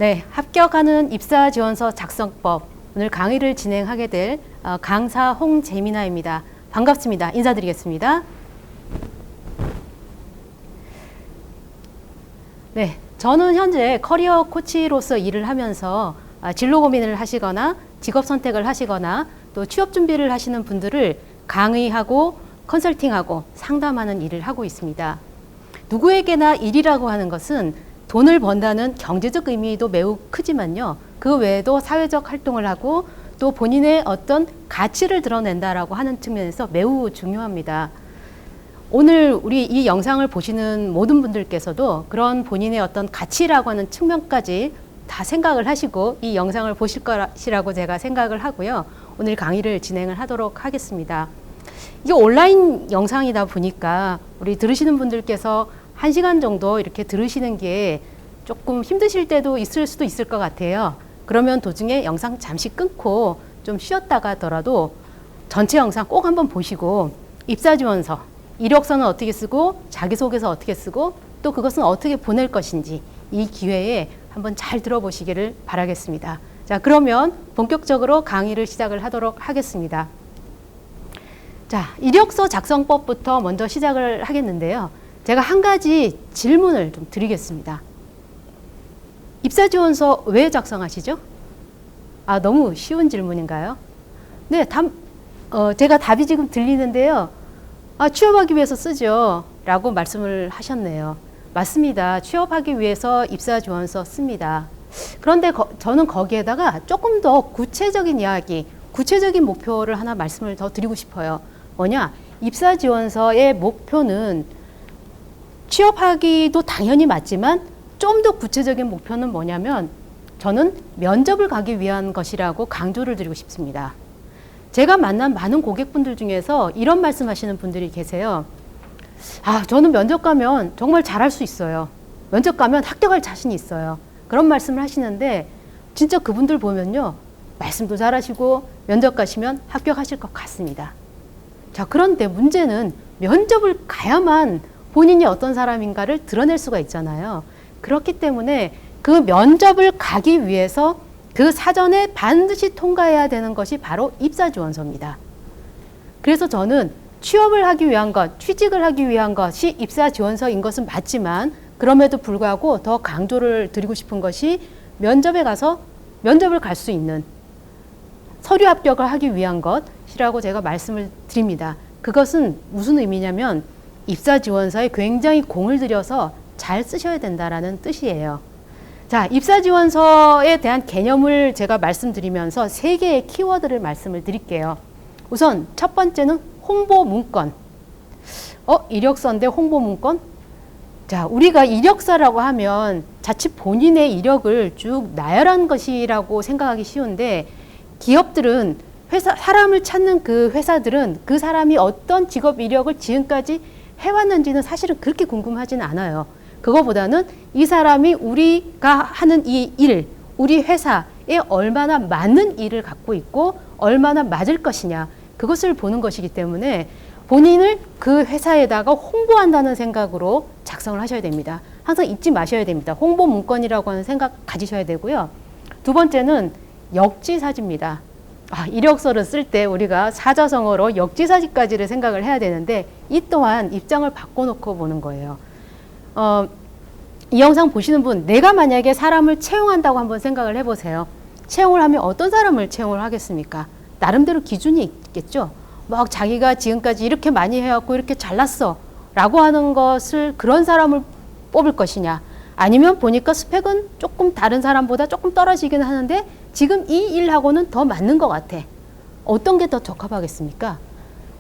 네, 합격하는 입사지원서 작성법. 오늘 강의를 진행하게 될 강사 홍재미나입니다. 반갑습니다. 인사드리겠습니다. 네, 저는 현재 커리어 코치로서 일을 하면서 진로 고민을 하시거나 직업 선택을 하시거나 또 취업 준비를 하시는 분들을 강의하고 컨설팅하고 상담하는 일을 하고 있습니다. 누구에게나 일이라고 하는 것은 돈을 번다는 경제적 의미도 매우 크지만요. 그 외에도 사회적 활동을 하고 또 본인의 어떤 가치를 드러낸다라고 하는 측면에서 매우 중요합니다. 오늘 우리 이 영상을 보시는 모든 분들께서도 그런 본인의 어떤 가치라고 하는 측면까지 다 생각을 하시고 이 영상을 보실 것이라고 제가 생각을 하고요. 오늘 강의를 진행을 하도록 하겠습니다. 이게 온라인 영상이다 보니까 우리 들으시는 분들께서 1시간 정도 이렇게 들으시는 게 조금 힘드실 때도 있을 수도 있을 것 같아요. 그러면 도중에 영상 잠시 끊고 좀 쉬었다가 하더라도 전체 영상 꼭 한번 보시고 입사지원서, 이력서는 어떻게 쓰고 자기소개서 어떻게 쓰고 또 그것은 어떻게 보낼 것인지 이 기회에 한번 잘 들어보시기를 바라겠습니다. 자, 그러면 본격적으로 강의를 시작을 하도록 하겠습니다. 자, 이력서 작성법부터 먼저 시작을 하겠는데요. 제가 한 가지 질문을 좀 드리겠습니다. 입사지원서 왜 작성하시죠? 너무 쉬운 질문인가요? 네, 제가 답이 지금 들리는데요. 취업하기 위해서 쓰죠. 라고 말씀을 하셨네요. 맞습니다. 취업하기 위해서 입사지원서 씁니다. 그런데 저는 거기에다가 조금 더 구체적인 이야기, 구체적인 목표를 하나 말씀을 더 드리고 싶어요. 뭐냐? 입사지원서의 목표는 취업하기도 당연히 맞지만 좀 더 구체적인 목표는 뭐냐면 저는 면접을 가기 위한 것이라고 강조를 드리고 싶습니다. 제가 만난 많은 고객분들 중에서 이런 말씀하시는 분들이 계세요. 저는 면접 가면 정말 잘할 수 있어요. 면접 가면 합격할 자신이 있어요. 그런 말씀을 하시는데 진짜 그분들 보면요. 말씀도 잘하시고 면접 가시면 합격하실 것 같습니다. 자, 그런데 문제는 면접을 가야만 본인이 어떤 사람인가를 드러낼 수가 있잖아요. 그렇기 때문에 그 면접을 가기 위해서 그 사전에 반드시 통과해야 되는 것이 바로 입사지원서입니다. 그래서 저는 취업을 하기 위한 것, 취직을 하기 위한 것이 입사지원서인 것은 맞지만 그럼에도 불구하고 더 강조를 드리고 싶은 것이 면접에 가서 면접을 갈 수 있는 서류 합격을 하기 위한 것이라고 제가 말씀을 드립니다. 그것은 무슨 의미냐면 입사지원서에 굉장히 공을 들여서 잘 쓰셔야 된다라는 뜻이에요. 자, 입사지원서에 대한 개념을 제가 말씀드리면서 3개의 키워드를 말씀을 드릴게요. 우선 첫 번째는 홍보 문건. 이력서인데 홍보 문건? 자, 우리가 이력서라고 하면 자칫 본인의 이력을 쭉 나열한 것이라고 생각하기 쉬운데 기업들은 사람을 찾는 그 회사들은 그 사람이 어떤 직업 이력을 지금까지 해왔는지는 사실은 그렇게 궁금하지는 않아요. 그거보다는 이 사람이 우리가 하는 이 일, 우리 회사에 얼마나 맞는 일을 갖고 있고 얼마나 맞을 것이냐 그것을 보는 것이기 때문에 본인을 그 회사에다가 홍보한다는 생각으로 작성을 하셔야 됩니다. 항상 잊지 마셔야 됩니다. 홍보 문건이라고 하는 생각 가지셔야 되고요. 두 번째는 역지사지입니다. 이력서를 쓸 때 우리가 사자성어로 역지사지까지를 생각을 해야 되는데 이 또한 입장을 바꿔놓고 보는 거예요. 이 영상 보시는 분, 내가 만약에 사람을 채용한다고 한번 생각을 해보세요. 채용을 하면 어떤 사람을 채용을 하겠습니까? 나름대로 기준이 있겠죠. 막 자기가 지금까지 이렇게 많이 해왔고 이렇게 잘났어 라고 하는 것을 그런 사람을 뽑을 것이냐 아니면 보니까 스펙은 조금 다른 사람보다 조금 떨어지긴 하는데 지금 이 일하고는 더 맞는 것 같아. 어떤 게 더 적합하겠습니까?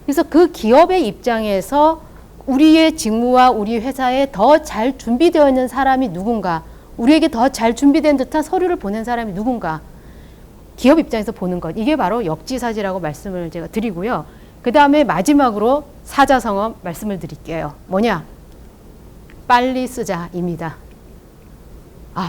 그래서 그 기업의 입장에서 우리의 직무와 우리 회사에 더 잘 준비되어 있는 사람이 누군가, 우리에게 더 잘 준비된 듯한 서류를 보낸 사람이 누군가, 기업 입장에서 보는 것, 이게 바로 역지사지라고 말씀을 제가 드리고요. 그 다음에 마지막으로 사자성어 말씀을 드릴게요. 뭐냐? 빨리 쓰자입니다.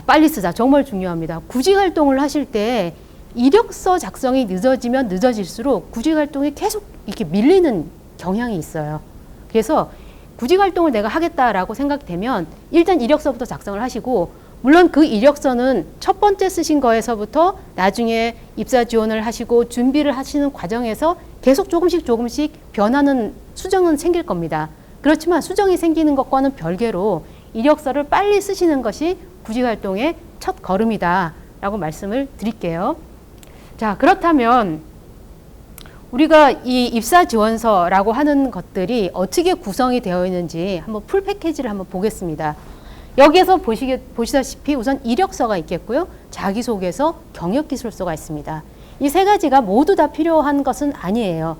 빨리 쓰자. 정말 중요합니다. 구직활동을 하실 때 이력서 작성이 늦어지면 늦어질수록 구직활동이 계속 이렇게 밀리는 경향이 있어요. 그래서 구직활동을 내가 하겠다라고 생각되면 일단 이력서부터 작성을 하시고 물론 그 이력서는 첫 번째 쓰신 거에서부터 나중에 입사 지원을 하시고 준비를 하시는 과정에서 계속 조금씩 변하는 수정은 생길 겁니다. 그렇지만 수정이 생기는 것과는 별개로 이력서를 빨리 쓰시는 것이 구직활동의 첫 걸음이다라고 말씀을 드릴게요. 자, 그렇다면 우리가 이 입사 지원서라고 하는 것들이 어떻게 구성이 되어 있는지 한번 풀 패키지를 한번 보겠습니다. 여기에서 보시다시피 우선 이력서가 있겠고요. 자기소개서, 경력기술서가 있습니다. 이 세 가지가 모두 다 필요한 것은 아니에요.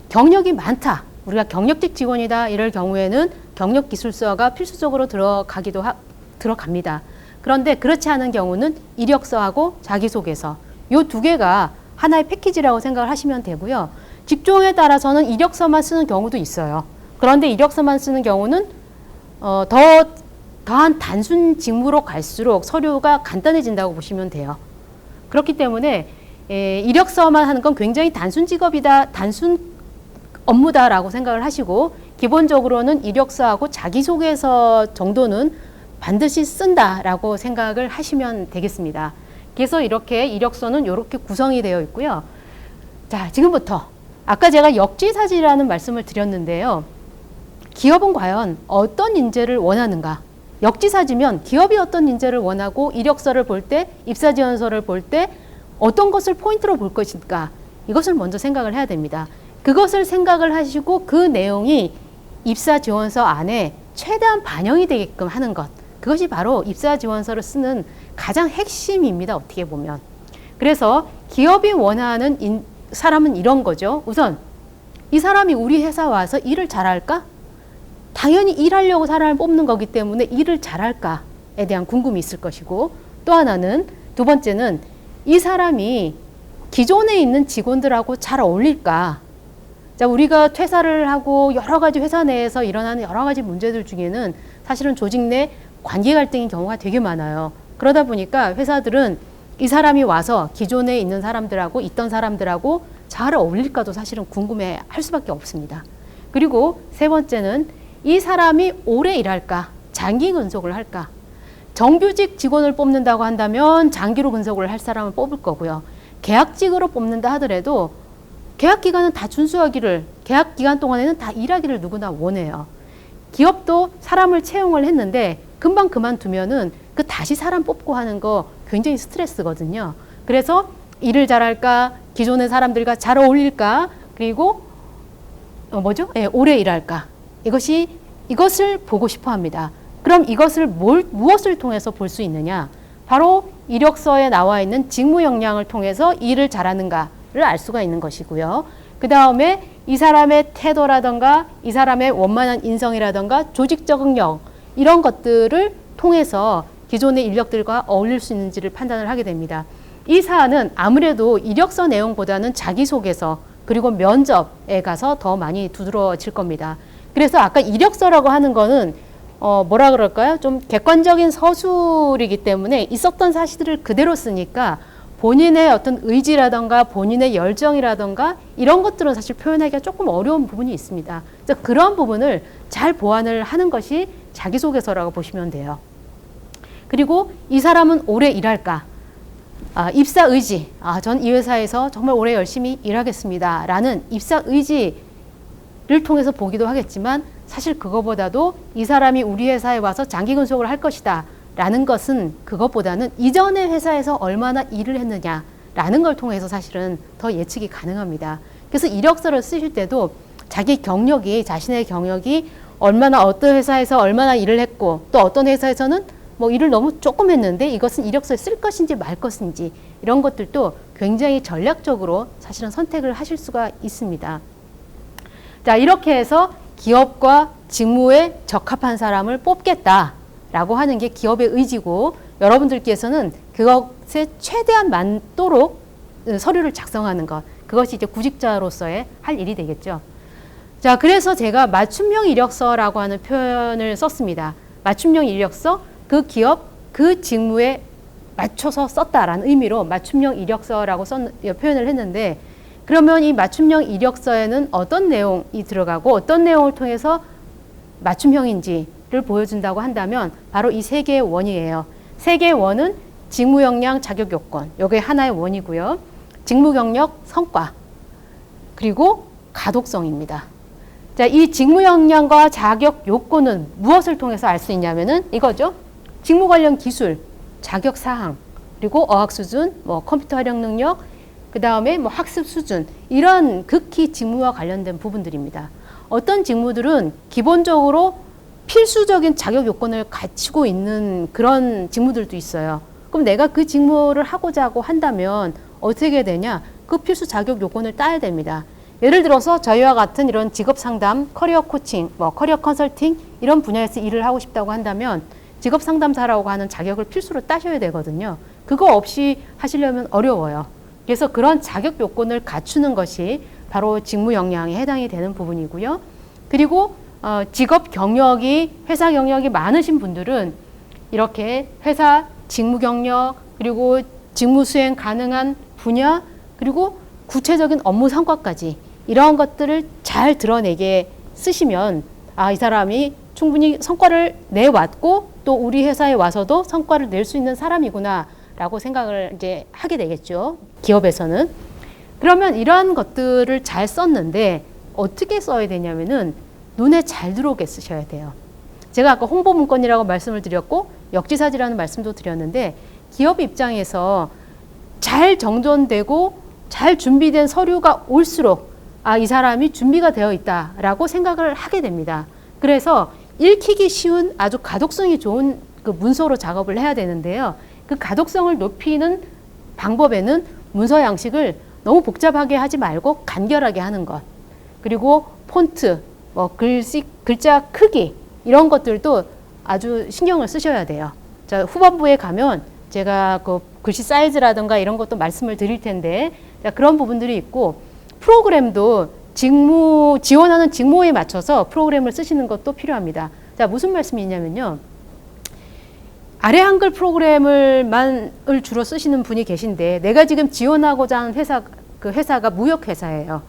경력이 많다. 우리가 경력직 직원이다. 이럴 경우에는 경력기술서가 필수적으로 들어갑니다. 그런데 그렇지 않은 경우는 이력서하고 자기소개서 이 두 개가 하나의 패키지라고 생각을 하시면 되고요. 직종에 따라서는 이력서만 쓰는 경우도 있어요. 그런데 이력서만 쓰는 경우는 더한 단순 직무로 갈수록 서류가 간단해진다고 보시면 돼요. 그렇기 때문에 이력서만 하는 건 굉장히 단순 직업이다, 단순 업무다라고 생각을 하시고 기본적으로는 이력서하고 자기소개서 정도는 반드시 쓴다라고 생각을 하시면 되겠습니다. 그래서 이렇게 이력서는 이렇게 구성이 되어 있고요. 자, 지금부터 아까 제가 역지사지라는 말씀을 드렸는데요. 기업은 과연 어떤 인재를 원하는가? 역지사지면 기업이 어떤 인재를 원하고 이력서를 볼 때, 입사지원서를 볼 때 어떤 것을 포인트로 볼 것인가? 이것을 먼저 생각을 해야 됩니다. 그것을 생각을 하시고 그 내용이 입사지원서 안에 최대한 반영이 되게끔 하는 것. 그것이 바로 입사지원서를 쓰는 가장 핵심입니다. 어떻게 보면. 그래서 기업이 원하는 사람은 이런 거죠. 우선 이 사람이 우리 회사 와서 일을 잘할까? 당연히 일하려고 사람을 뽑는 거기 때문에 일을 잘할까에 대한 궁금이 있을 것이고 또 하나는 두 번째는 이 사람이 기존에 있는 직원들하고 잘 어울릴까? 자, 우리가 퇴사를 하고 여러 가지 회사 내에서 일어나는 여러 가지 문제들 중에는 사실은 조직 내 관계 갈등의 경우가 되게 많아요. 그러다 보니까 회사들은 이 사람이 와서 기존에 있는 사람들하고 있던 사람들하고 잘 어울릴까도 사실은 궁금해 할 수밖에 없습니다. 그리고 세 번째는 이 사람이 오래 일할까? 장기 근속을 할까? 정규직 직원을 뽑는다고 한다면 장기로 근속을 할 사람을 뽑을 거고요. 계약직으로 뽑는다 하더라도 계약 기간은 다 준수하기를, 계약 기간 동안에는 다 일하기를 누구나 원해요. 기업도 사람을 채용을 했는데 금방 그만두면은 그 다시 사람 뽑고 하는 거 굉장히 스트레스거든요. 그래서 일을 잘할까, 기존의 사람들과 잘 어울릴까, 그리고 오래 일할까. 이것을 보고 싶어 합니다. 그럼 이것을 무엇을 통해서 볼 수 있느냐? 바로 이력서에 나와 있는 직무 역량을 통해서 일을 잘하는가를 알 수가 있는 것이고요. 그 다음에 이 사람의 태도라든가 이 사람의 원만한 인성이라든가 조직 적응력 이런 것들을 통해서 기존의 인력들과 어울릴 수 있는지를 판단을 하게 됩니다. 이 사안은 아무래도 이력서 내용보다는 자기소개서 그리고 면접에 가서 더 많이 두드러질 겁니다. 그래서 아까 이력서라고 하는 거는 뭐라 그럴까요? 좀 객관적인 서술이기 때문에 있었던 사실들을 그대로 쓰니까 본인의 어떤 의지라든가 본인의 열정이라든가 이런 것들은 사실 표현하기가 조금 어려운 부분이 있습니다. 그래서 그런 부분을 잘 보완을 하는 것이 자기소개서라고 보시면 돼요. 그리고 이 사람은 오래 일할까? 입사 의지. 전 이 회사에서 정말 오래 열심히 일하겠습니다. 라는 입사 의지를 통해서 보기도 하겠지만 사실 그거보다도 이 사람이 우리 회사에 와서 장기 근속을 할 것이다. 라는 것은 그것보다는 이전의 회사에서 얼마나 일을 했느냐라는 걸 통해서 사실은 더 예측이 가능합니다. 그래서 이력서를 쓰실 때도 자기 경력이, 자신의 경력이 얼마나 어떤 회사에서 얼마나 일을 했고 또 어떤 회사에서는 뭐 일을 너무 조금 했는데 이것은 이력서에 쓸 것인지 말 것인지 이런 것들도 굉장히 전략적으로 사실은 선택을 하실 수가 있습니다. 자, 이렇게 해서 기업과 직무에 적합한 사람을 뽑겠다라고 하는 게 기업의 의지고 여러분들께서는 그것에 최대한 맞도록 서류를 작성하는 것 그것이 이제 구직자로서의 할 일이 되겠죠. 자, 그래서 제가 맞춤형 이력서라고 하는 표현을 썼습니다. 맞춤형 이력서, 그 기업, 그 직무에 맞춰서 썼다라는 의미로 맞춤형 이력서라고 표현을 했는데 그러면 이 맞춤형 이력서에는 어떤 내용이 들어가고 어떤 내용을 통해서 맞춤형인지를 보여준다고 한다면 바로 이 세 개의 원이에요. 세 개의 원은 직무 역량, 자격 요건. 요게 하나의 원이고요. 직무 경력, 성과. 그리고 가독성입니다. 자, 이 직무 역량과 자격 요건은 무엇을 통해서 알 수 있냐면은 이거죠. 직무 관련 기술, 자격 사항, 그리고 어학 수준, 뭐 컴퓨터 활용 능력, 그 다음에 뭐 학습 수준, 이런 극히 직무와 관련된 부분들입니다. 어떤 직무들은 기본적으로 필수적인 자격 요건을 갖추고 있는 그런 직무들도 있어요. 그럼 내가 그 직무를 하고자 한다면 어떻게 되냐? 그 필수 자격 요건을 따야 됩니다. 예를 들어서 저희와 같은 이런 직업 상담, 커리어 코칭, 뭐 커리어 컨설팅 이런 분야에서 일을 하고 싶다고 한다면 직업 상담사라고 하는 자격을 필수로 따셔야 되거든요. 그거 없이 하시려면 어려워요. 그래서 그런 자격 요건을 갖추는 것이 바로 직무 역량에 해당이 되는 부분이고요. 그리고 직업 경력이 회사 경력이 많으신 분들은 이렇게 회사 직무 경력 그리고 직무 수행 가능한 분야 그리고 구체적인 업무 성과까지 이러한 것들을 잘 드러내게 쓰시면 이 사람이 충분히 성과를 내왔고 또 우리 회사에 와서도 성과를 낼 수 있는 사람이구나 라고 생각을 이제 하게 되겠죠. 기업에서는. 그러면 이러한 것들을 잘 썼는데 어떻게 써야 되냐면은 눈에 잘 들어오게 쓰셔야 돼요. 제가 아까 홍보 문건이라고 말씀을 드렸고 역지사지라는 말씀도 드렸는데 기업 입장에서 잘 정돈되고 잘 준비된 서류가 올수록 이 사람이 준비가 되어 있다라고 생각을 하게 됩니다. 그래서 읽히기 쉬운 아주 가독성이 좋은 그 문서로 작업을 해야 되는데요. 그 가독성을 높이는 방법에는 문서 양식을 너무 복잡하게 하지 말고 간결하게 하는 것. 그리고 폰트, 뭐 글자 크기 이런 것들도 아주 신경을 쓰셔야 돼요. 자, 후반부에 가면 제가 그 글씨 사이즈라든가 이런 것도 말씀을 드릴 텐데 자, 그런 부분들이 있고 프로그램도 지원하는 직무에 맞춰서 프로그램을 쓰시는 것도 필요합니다. 자, 무슨 말씀이 있냐면요. 아래 한글 프로그램을 주로 쓰시는 분이 계신데 내가 지금 지원하고자 하는 회사가 무역회사예요.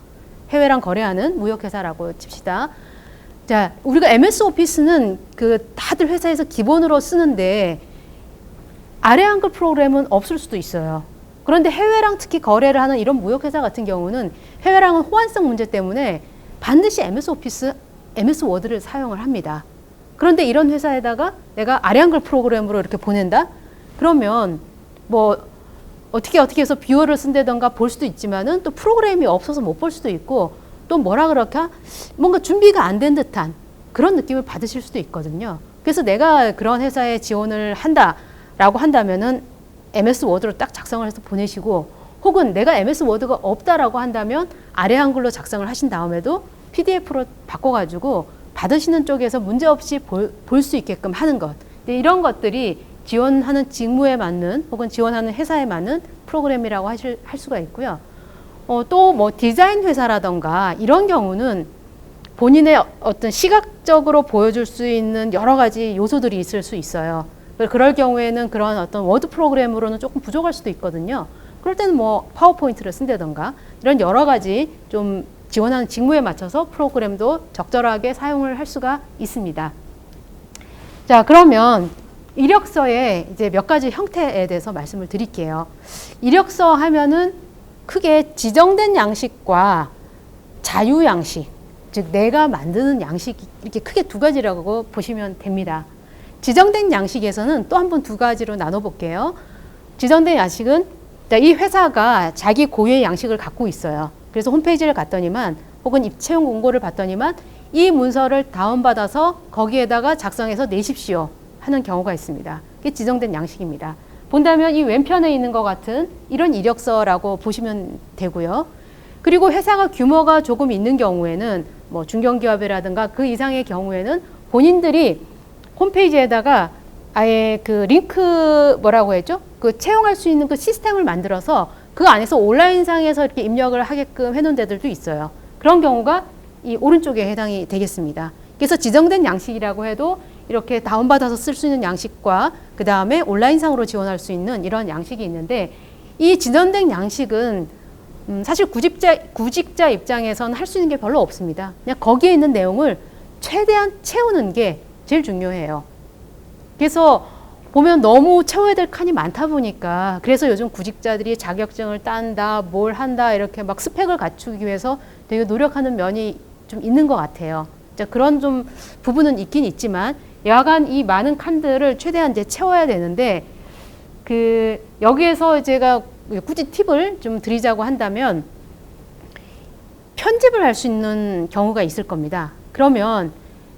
해외랑 거래하는 무역회사라고 칩시다. 자, 우리가 MS 오피스는 다들 회사에서 기본으로 쓰는데 아래 한글 프로그램은 없을 수도 있어요. 그런데 해외랑 특히 거래를 하는 이런 무역회사 같은 경우는 해외랑은 호환성 문제 때문에 반드시 MS 오피스, MS 워드를 사용을 합니다. 그런데 이런 회사에다가 내가 아래 한글 프로그램으로 이렇게 보낸다? 그러면 뭐 어떻게 해서 뷰어를 쓴다던가 볼 수도 있지만은 또 프로그램이 없어서 못 볼 수도 있고 또 뭐라 그럴까? 뭔가 준비가 안 된 듯한 그런 느낌을 받으실 수도 있거든요. 그래서 내가 그런 회사에 지원을 한다라고 한다면은 MS 워드로 딱 작성을 해서 보내시고 혹은 내가 MS 워드가 없다라고 한다면 아래 한글로 작성을 하신 다음에도 PDF로 바꿔가지고 받으시는 쪽에서 문제없이 볼 수 있게끔 하는 것. 이런 것들이 지원하는 직무에 맞는 혹은 지원하는 회사에 맞는 프로그램이라고 할 수가 있고요. 또 뭐 디자인 회사라던가 이런 경우는 본인의 어떤 시각적으로 보여줄 수 있는 여러 가지 요소들이 있을 수 있어요. 그럴 경우에는 그런 어떤 워드 프로그램으로는 조금 부족할 수도 있거든요. 그럴 때는 뭐 파워포인트를 쓴다던가 이런 여러 가지 좀 지원하는 직무에 맞춰서 프로그램도 적절하게 사용을 할 수가 있습니다. 자, 그러면 이력서의 이제 몇 가지 형태에 대해서 말씀을 드릴게요. 이력서 하면은 크게 지정된 양식과 자유 양식, 즉 내가 만드는 양식 이렇게 크게 두 가지라고 보시면 됩니다. 지정된 양식에서는 또 한 번 두 가지로 나눠볼게요. 지정된 양식은 이 회사가 자기 고유의 양식을 갖고 있어요. 그래서 홈페이지를 갔더니만 혹은 입채용 공고를 봤더니만 이 문서를 다운받아서 거기에다가 작성해서 내십시오 하는 경우가 있습니다. 그게 지정된 양식입니다. 본다면 이 왼편에 있는 것 같은 이런 이력서라고 보시면 되고요. 그리고 회사가 규모가 조금 있는 경우에는 뭐 중견기업이라든가 그 이상의 경우에는 본인들이 홈페이지에다가 아예 그 링크 뭐라고 했죠? 그 채용할 수 있는 그 시스템을 만들어서 그 안에서 온라인상에서 이렇게 입력을 하게끔 해놓은 데들도 있어요. 그런 경우가 이 오른쪽에 해당이 되겠습니다. 그래서 지정된 양식이라고 해도 이렇게 다운받아서 쓸 수 있는 양식과 그 다음에 온라인상으로 지원할 수 있는 이런 양식이 있는데 이 지정된 양식은 사실 구직자 입장에서는 할 수 있는 게 별로 없습니다. 그냥 거기에 있는 내용을 최대한 채우는 게 제일 중요해요. 그래서 보면 너무 채워야 될 칸이 많다 보니까 그래서 요즘 구직자들이 자격증을 딴다, 뭘 한다 이렇게 막 스펙을 갖추기 위해서 되게 노력하는 면이 좀 있는 것 같아요. 그런 좀 부분은 있긴 있지만 여하간 이 많은 칸들을 최대한 이제 채워야 되는데 여기에서 제가 굳이 팁을 좀 드리자고 한다면 편집을 할 수 있는 경우가 있을 겁니다. 그러면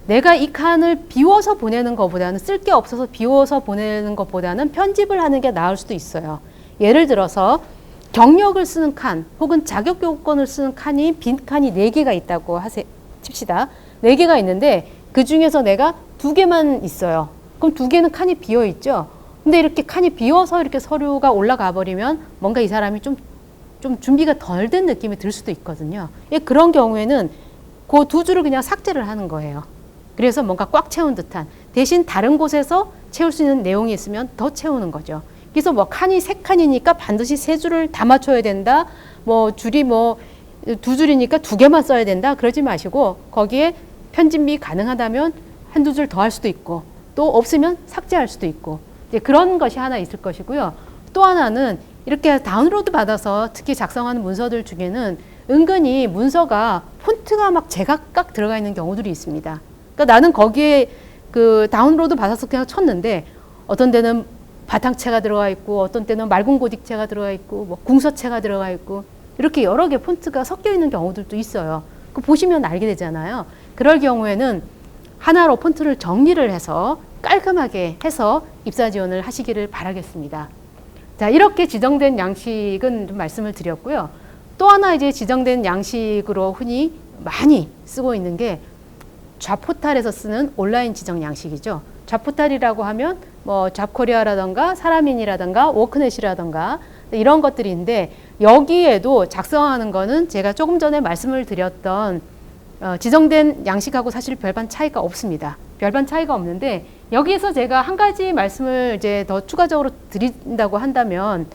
내가 이 칸을 비워서 보내는 것보다는 쓸 게 없어서 비워서 보내는 것보다는 편집을 하는 게 나을 수도 있어요. 예를 들어서 경력을 쓰는 칸 혹은 자격 요건을 쓰는 칸이 빈 칸이 4개가 있다고 칩시다. 4개가 있는데 그 중에서 내가 2개만 있어요. 그럼 2개는 칸이 비어 있죠. 근데 이렇게 칸이 비어서 이렇게 서류가 올라가 버리면 뭔가 이 사람이 좀 준비가 덜 된 느낌이 들 수도 있거든요. 그런 경우에는 그 2줄을 그냥 삭제를 하는 거예요. 그래서 뭔가 꽉 채운 듯한 대신 다른 곳에서 채울 수 있는 내용이 있으면 더 채우는 거죠. 그래서 뭐 칸이 3칸이니까 반드시 3줄을 다 맞춰야 된다. 뭐 줄이 2줄이니까 2개만 써야 된다. 그러지 마시고 거기에 편집이 가능하다면 1-2줄 더 할 수도 있고 또 없으면 삭제할 수도 있고 이제 그런 것이 하나 있을 것이고요. 또 하나는 이렇게 다운로드 받아서 특히 작성하는 문서들 중에는 은근히 문서가 폰트가 막 제각각 들어가 있는 경우들이 있습니다. 그러니까 나는 거기에 다운로드 받아서 그냥 쳤는데 어떤 데는 바탕체가 들어가 있고 어떤 때는 맑은 고딕체가 들어가 있고 뭐 궁서체가 들어가 있고 이렇게 여러 개 폰트가 섞여 있는 경우들도 있어요. 보시면 알게 되잖아요. 그럴 경우에는 하나로 폰트를 정리를 해서 깔끔하게 해서 입사 지원을 하시기를 바라겠습니다. 자, 이렇게 지정된 양식은 좀 말씀을 드렸고요. 또 하나 이제 지정된 양식으로 흔히 많이 쓰고 있는 게 잡포탈에서 쓰는 온라인 지정 양식이죠. 잡포탈이라고 하면 뭐 잡코리아라던가 사람인이라던가 워크넷이라던가 이런 것들인데 여기에도 작성하는 거는 제가 조금 전에 말씀을 드렸던 지정된 양식하고 사실 별반 차이가 없습니다. 별반 차이가 없는데 여기에서 제가 한 가지 말씀을 이제 더 추가적으로 드린다고 한다면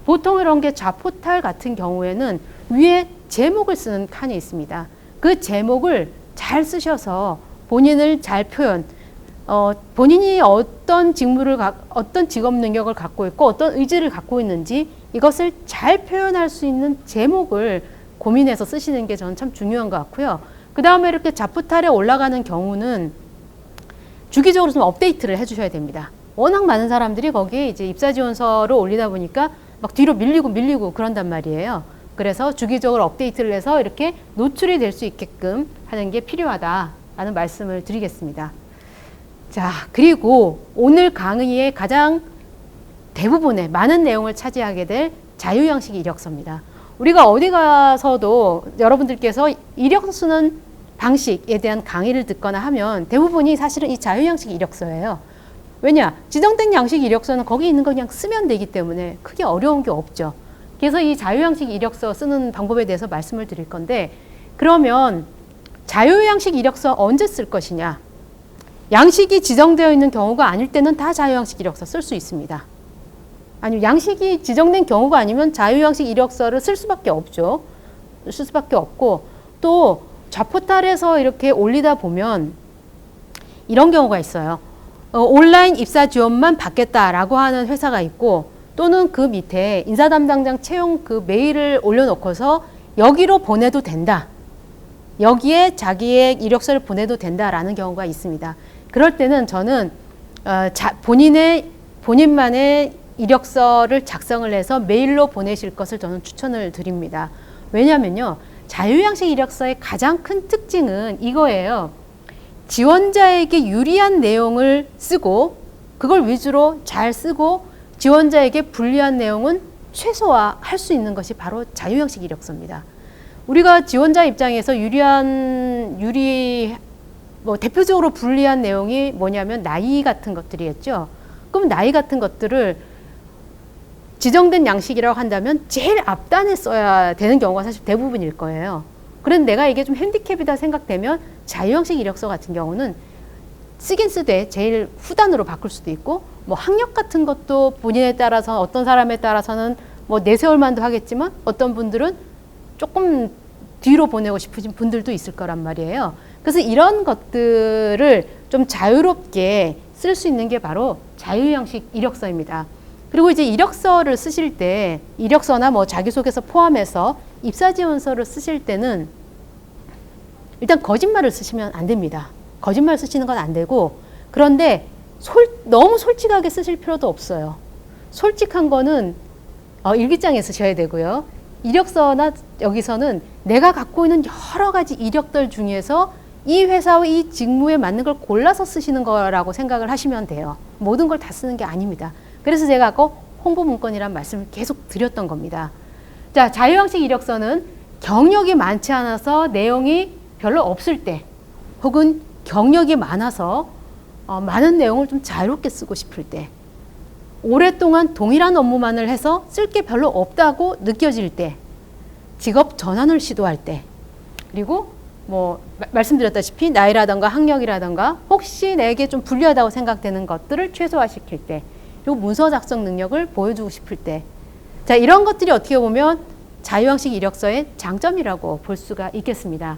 보통 이런 게 잡포탈 같은 경우에는 위에 제목을 쓰는 칸이 있습니다. 그 제목을 잘 쓰셔서 본인을 잘 표현, 본인이 어떤 어떤 직업 능력을 갖고 있고 어떤 의지를 갖고 있는지 이것을 잘 표현할 수 있는 제목을 고민해서 쓰시는 게 저는 참 중요한 것 같고요. 그 다음에 이렇게 잡포탈에 올라가는 경우는 주기적으로 좀 업데이트를 해주셔야 됩니다. 워낙 많은 사람들이 거기에 이제 입사지원서를 올리다 보니까 막 뒤로 밀리고 그런단 말이에요. 그래서 주기적으로 업데이트를 해서 이렇게 노출이 될 수 있게끔 하는 게 필요하다라는 말씀을 드리겠습니다. 자, 그리고 오늘 강의의 가장 대부분의 많은 내용을 차지하게 될 자유양식 이력서입니다. 우리가 어디 가서도 여러분들께서 이력서 쓰는 방식에 대한 강의를 듣거나 하면 대부분이 사실은 이 자유양식 이력서예요. 왜냐? 지정된 양식 이력서는 거기 있는 거 그냥 쓰면 되기 때문에 크게 어려운 게 없죠. 그래서 이 자유양식 이력서 쓰는 방법에 대해서 말씀을 드릴 건데 그러면 자유양식 이력서 언제 쓸 것이냐? 양식이 지정되어 있는 경우가 아닐 때는 다 자유양식 이력서 쓸 수 있습니다. 아니 양식이 지정된 경우가 아니면 자유양식 이력서를 쓸 수밖에 없죠. 쓸 수밖에 없고 또 잡포탈에서 이렇게 올리다 보면 이런 경우가 있어요. 온라인 입사 지원만 받겠다라고 하는 회사가 있고 또는 그 밑에 인사 담당자 채용 그 메일을 올려놓고서 여기로 보내도 된다. 여기에 자기의 이력서를 보내도 된다라는 경우가 있습니다. 그럴 때는 저는 본인만의 이력서를 작성을 해서 메일로 보내실 것을 저는 추천을 드립니다. 왜냐하면요. 자유양식 이력서의 가장 큰 특징은 이거예요. 지원자에게 유리한 내용을 쓰고 그걸 위주로 잘 쓰고 지원자에게 불리한 내용은 최소화할 수 있는 것이 바로 자유양식 이력서입니다. 우리가 지원자 입장에서 대표적으로 불리한 내용이 뭐냐면 나이 같은 것들이겠죠. 그럼 나이 같은 것들을 지정된 양식이라고 한다면 제일 앞단에 써야 되는 경우가 사실 대부분일 거예요. 그런데 내가 이게 좀 핸디캡이다 생각되면 자유형식 이력서 같은 경우는 쓰긴 쓰되 제일 후단으로 바꿀 수도 있고 뭐 학력 같은 것도 본인에 따라서 어떤 사람에 따라서는 뭐 내세울만도 하겠지만 어떤 분들은 조금 뒤로 보내고 싶으신 분들도 있을 거란 말이에요. 그래서 이런 것들을 좀 자유롭게 쓸 수 있는 게 바로 자유형식 이력서입니다. 그리고 이제 이력서를 쓰실 때, 이력서나 뭐 자기소개서 포함해서 입사지원서를 쓰실 때는 일단 거짓말을 쓰시면 안 됩니다. 거짓말 쓰시는 건 안 되고, 그런데 너무 솔직하게 쓰실 필요도 없어요. 솔직한 거는 일기장에 쓰셔야 되고요. 이력서나 여기서는 내가 갖고 있는 여러 가지 이력들 중에서 이 회사와 이 직무에 맞는 걸 골라서 쓰시는 거라고 생각을 하시면 돼요. 모든 걸 다 쓰는 게 아닙니다. 그래서 제가 아까 홍보 문건이란 말씀을 계속 드렸던 겁니다. 자, 자유형식 이력서는 경력이 많지 않아서 내용이 별로 없을 때, 혹은 경력이 많아서 많은 내용을 좀 자유롭게 쓰고 싶을 때, 오랫동안 동일한 업무만을 해서 쓸 게 별로 없다고 느껴질 때, 직업 전환을 시도할 때, 그리고 뭐 말씀드렸다시피 나이라든가 학력이라든가 혹시 내게 좀 불리하다고 생각되는 것들을 최소화시킬 때, 그리고 문서 작성 능력을 보여주고 싶을 때, 자, 이런 것들이 어떻게 보면 자유형식 이력서의 장점이라고 볼 수가 있겠습니다.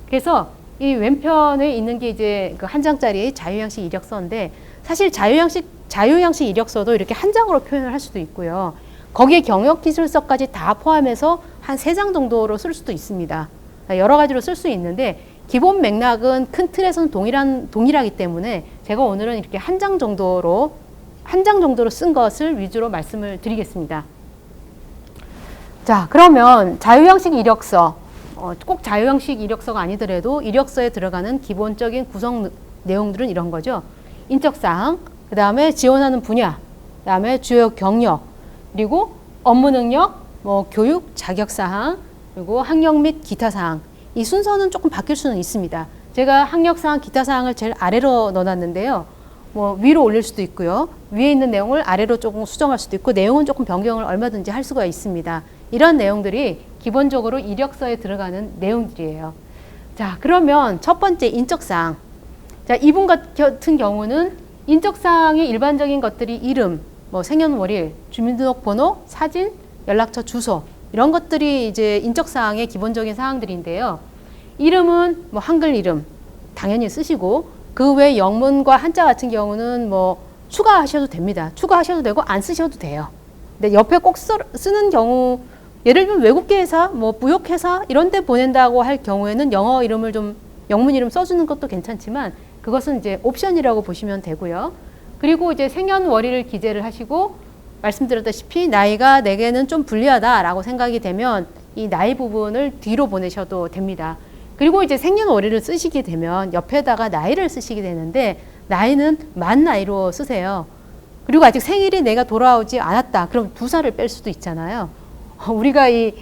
그래서 이 왼편에 있는 게 이제 그 한 장짜리 자유형식 이력서인데, 사실 자유형식 이력서도 이렇게 한 장으로 표현을 할 수도 있고요. 거기에 경력기술서까지 다 포함해서 한 3장 정도로 쓸 수도 있습니다. 여러 가지로 쓸 수 있는데, 기본 맥락은 큰 틀에서는 동일하기 때문에 제가 오늘은 이렇게 한 장 정도로 쓴 것을 위주로 말씀을 드리겠습니다. 자, 그러면 자유형식 이력서, 꼭 자유형식 이력서가 아니더라도 이력서에 들어가는 기본적인 구성 내용들은 이런 거죠. 인적사항, 그 다음에 지원하는 분야, 그 다음에 주요 경력, 그리고 업무 능력, 뭐 교육, 자격사항, 그리고 학력 및 기타 사항. 이 순서는 조금 바뀔 수는 있습니다. 제가 학력 사항, 기타 사항을 제일 아래로 넣어놨는데요. 뭐 위로 올릴 수도 있고요. 위에 있는 내용을 아래로 조금 수정할 수도 있고, 내용은 조금 변경을 얼마든지 할 수가 있습니다. 이런 내용들이 기본적으로 이력서에 들어가는 내용들이에요. 자, 그러면 첫 번째 인적사항. 자, 이분 같은 경우는 인적사항의 일반적인 것들이 이름, 뭐 생년월일, 주민등록번호, 사진, 연락처, 주소, 이런 것들이 이제 인적사항의 기본적인 사항들인데요. 이름은 뭐 한글 이름 당연히 쓰시고, 그 외 영문과 한자 같은 경우는 뭐 추가하셔도 됩니다. 추가하셔도 되고 안 쓰셔도 돼요. 근데 옆에 꼭 쓰는 경우, 예를 들면 외국계 회사, 뭐 무역회사 이런 데 보낸다고 할 경우에는 영어 이름을 좀, 영문 이름 써주는 것도 괜찮지만, 그것은 이제 옵션이라고 보시면 되고요. 그리고 이제 생년월일을 기재를 하시고, 말씀드렸다시피 나이가 내게는 좀 불리하다라고 생각이 되면 이 나이 부분을 뒤로 보내셔도 됩니다. 그리고 이제 생년월일을 쓰시게 되면 옆에다가 나이를 쓰시게 되는데, 나이는 만 나이로 쓰세요. 그리고 아직 생일이 내가 돌아오지 않았다. 그럼 2살을 뺄 수도 있잖아요. 우리가 이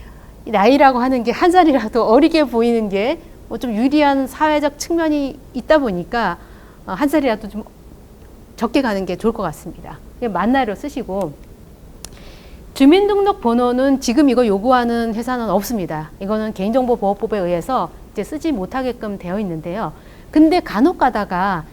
나이라고 하는 게 한 살이라도 어리게 보이는 게 뭐 좀 유리한 사회적 측면이 있다 보니까 한 살이라도 좀 적게 가는 게 좋을 것 같습니다. 만 나이로 쓰시고, 주민등록 번호는 지금 이거 요구하는 회사는 없습니다. 이거는 개인정보보호법에 의해서 이제 쓰지 못하게끔 되어 있는데요. 근데 간혹 가다가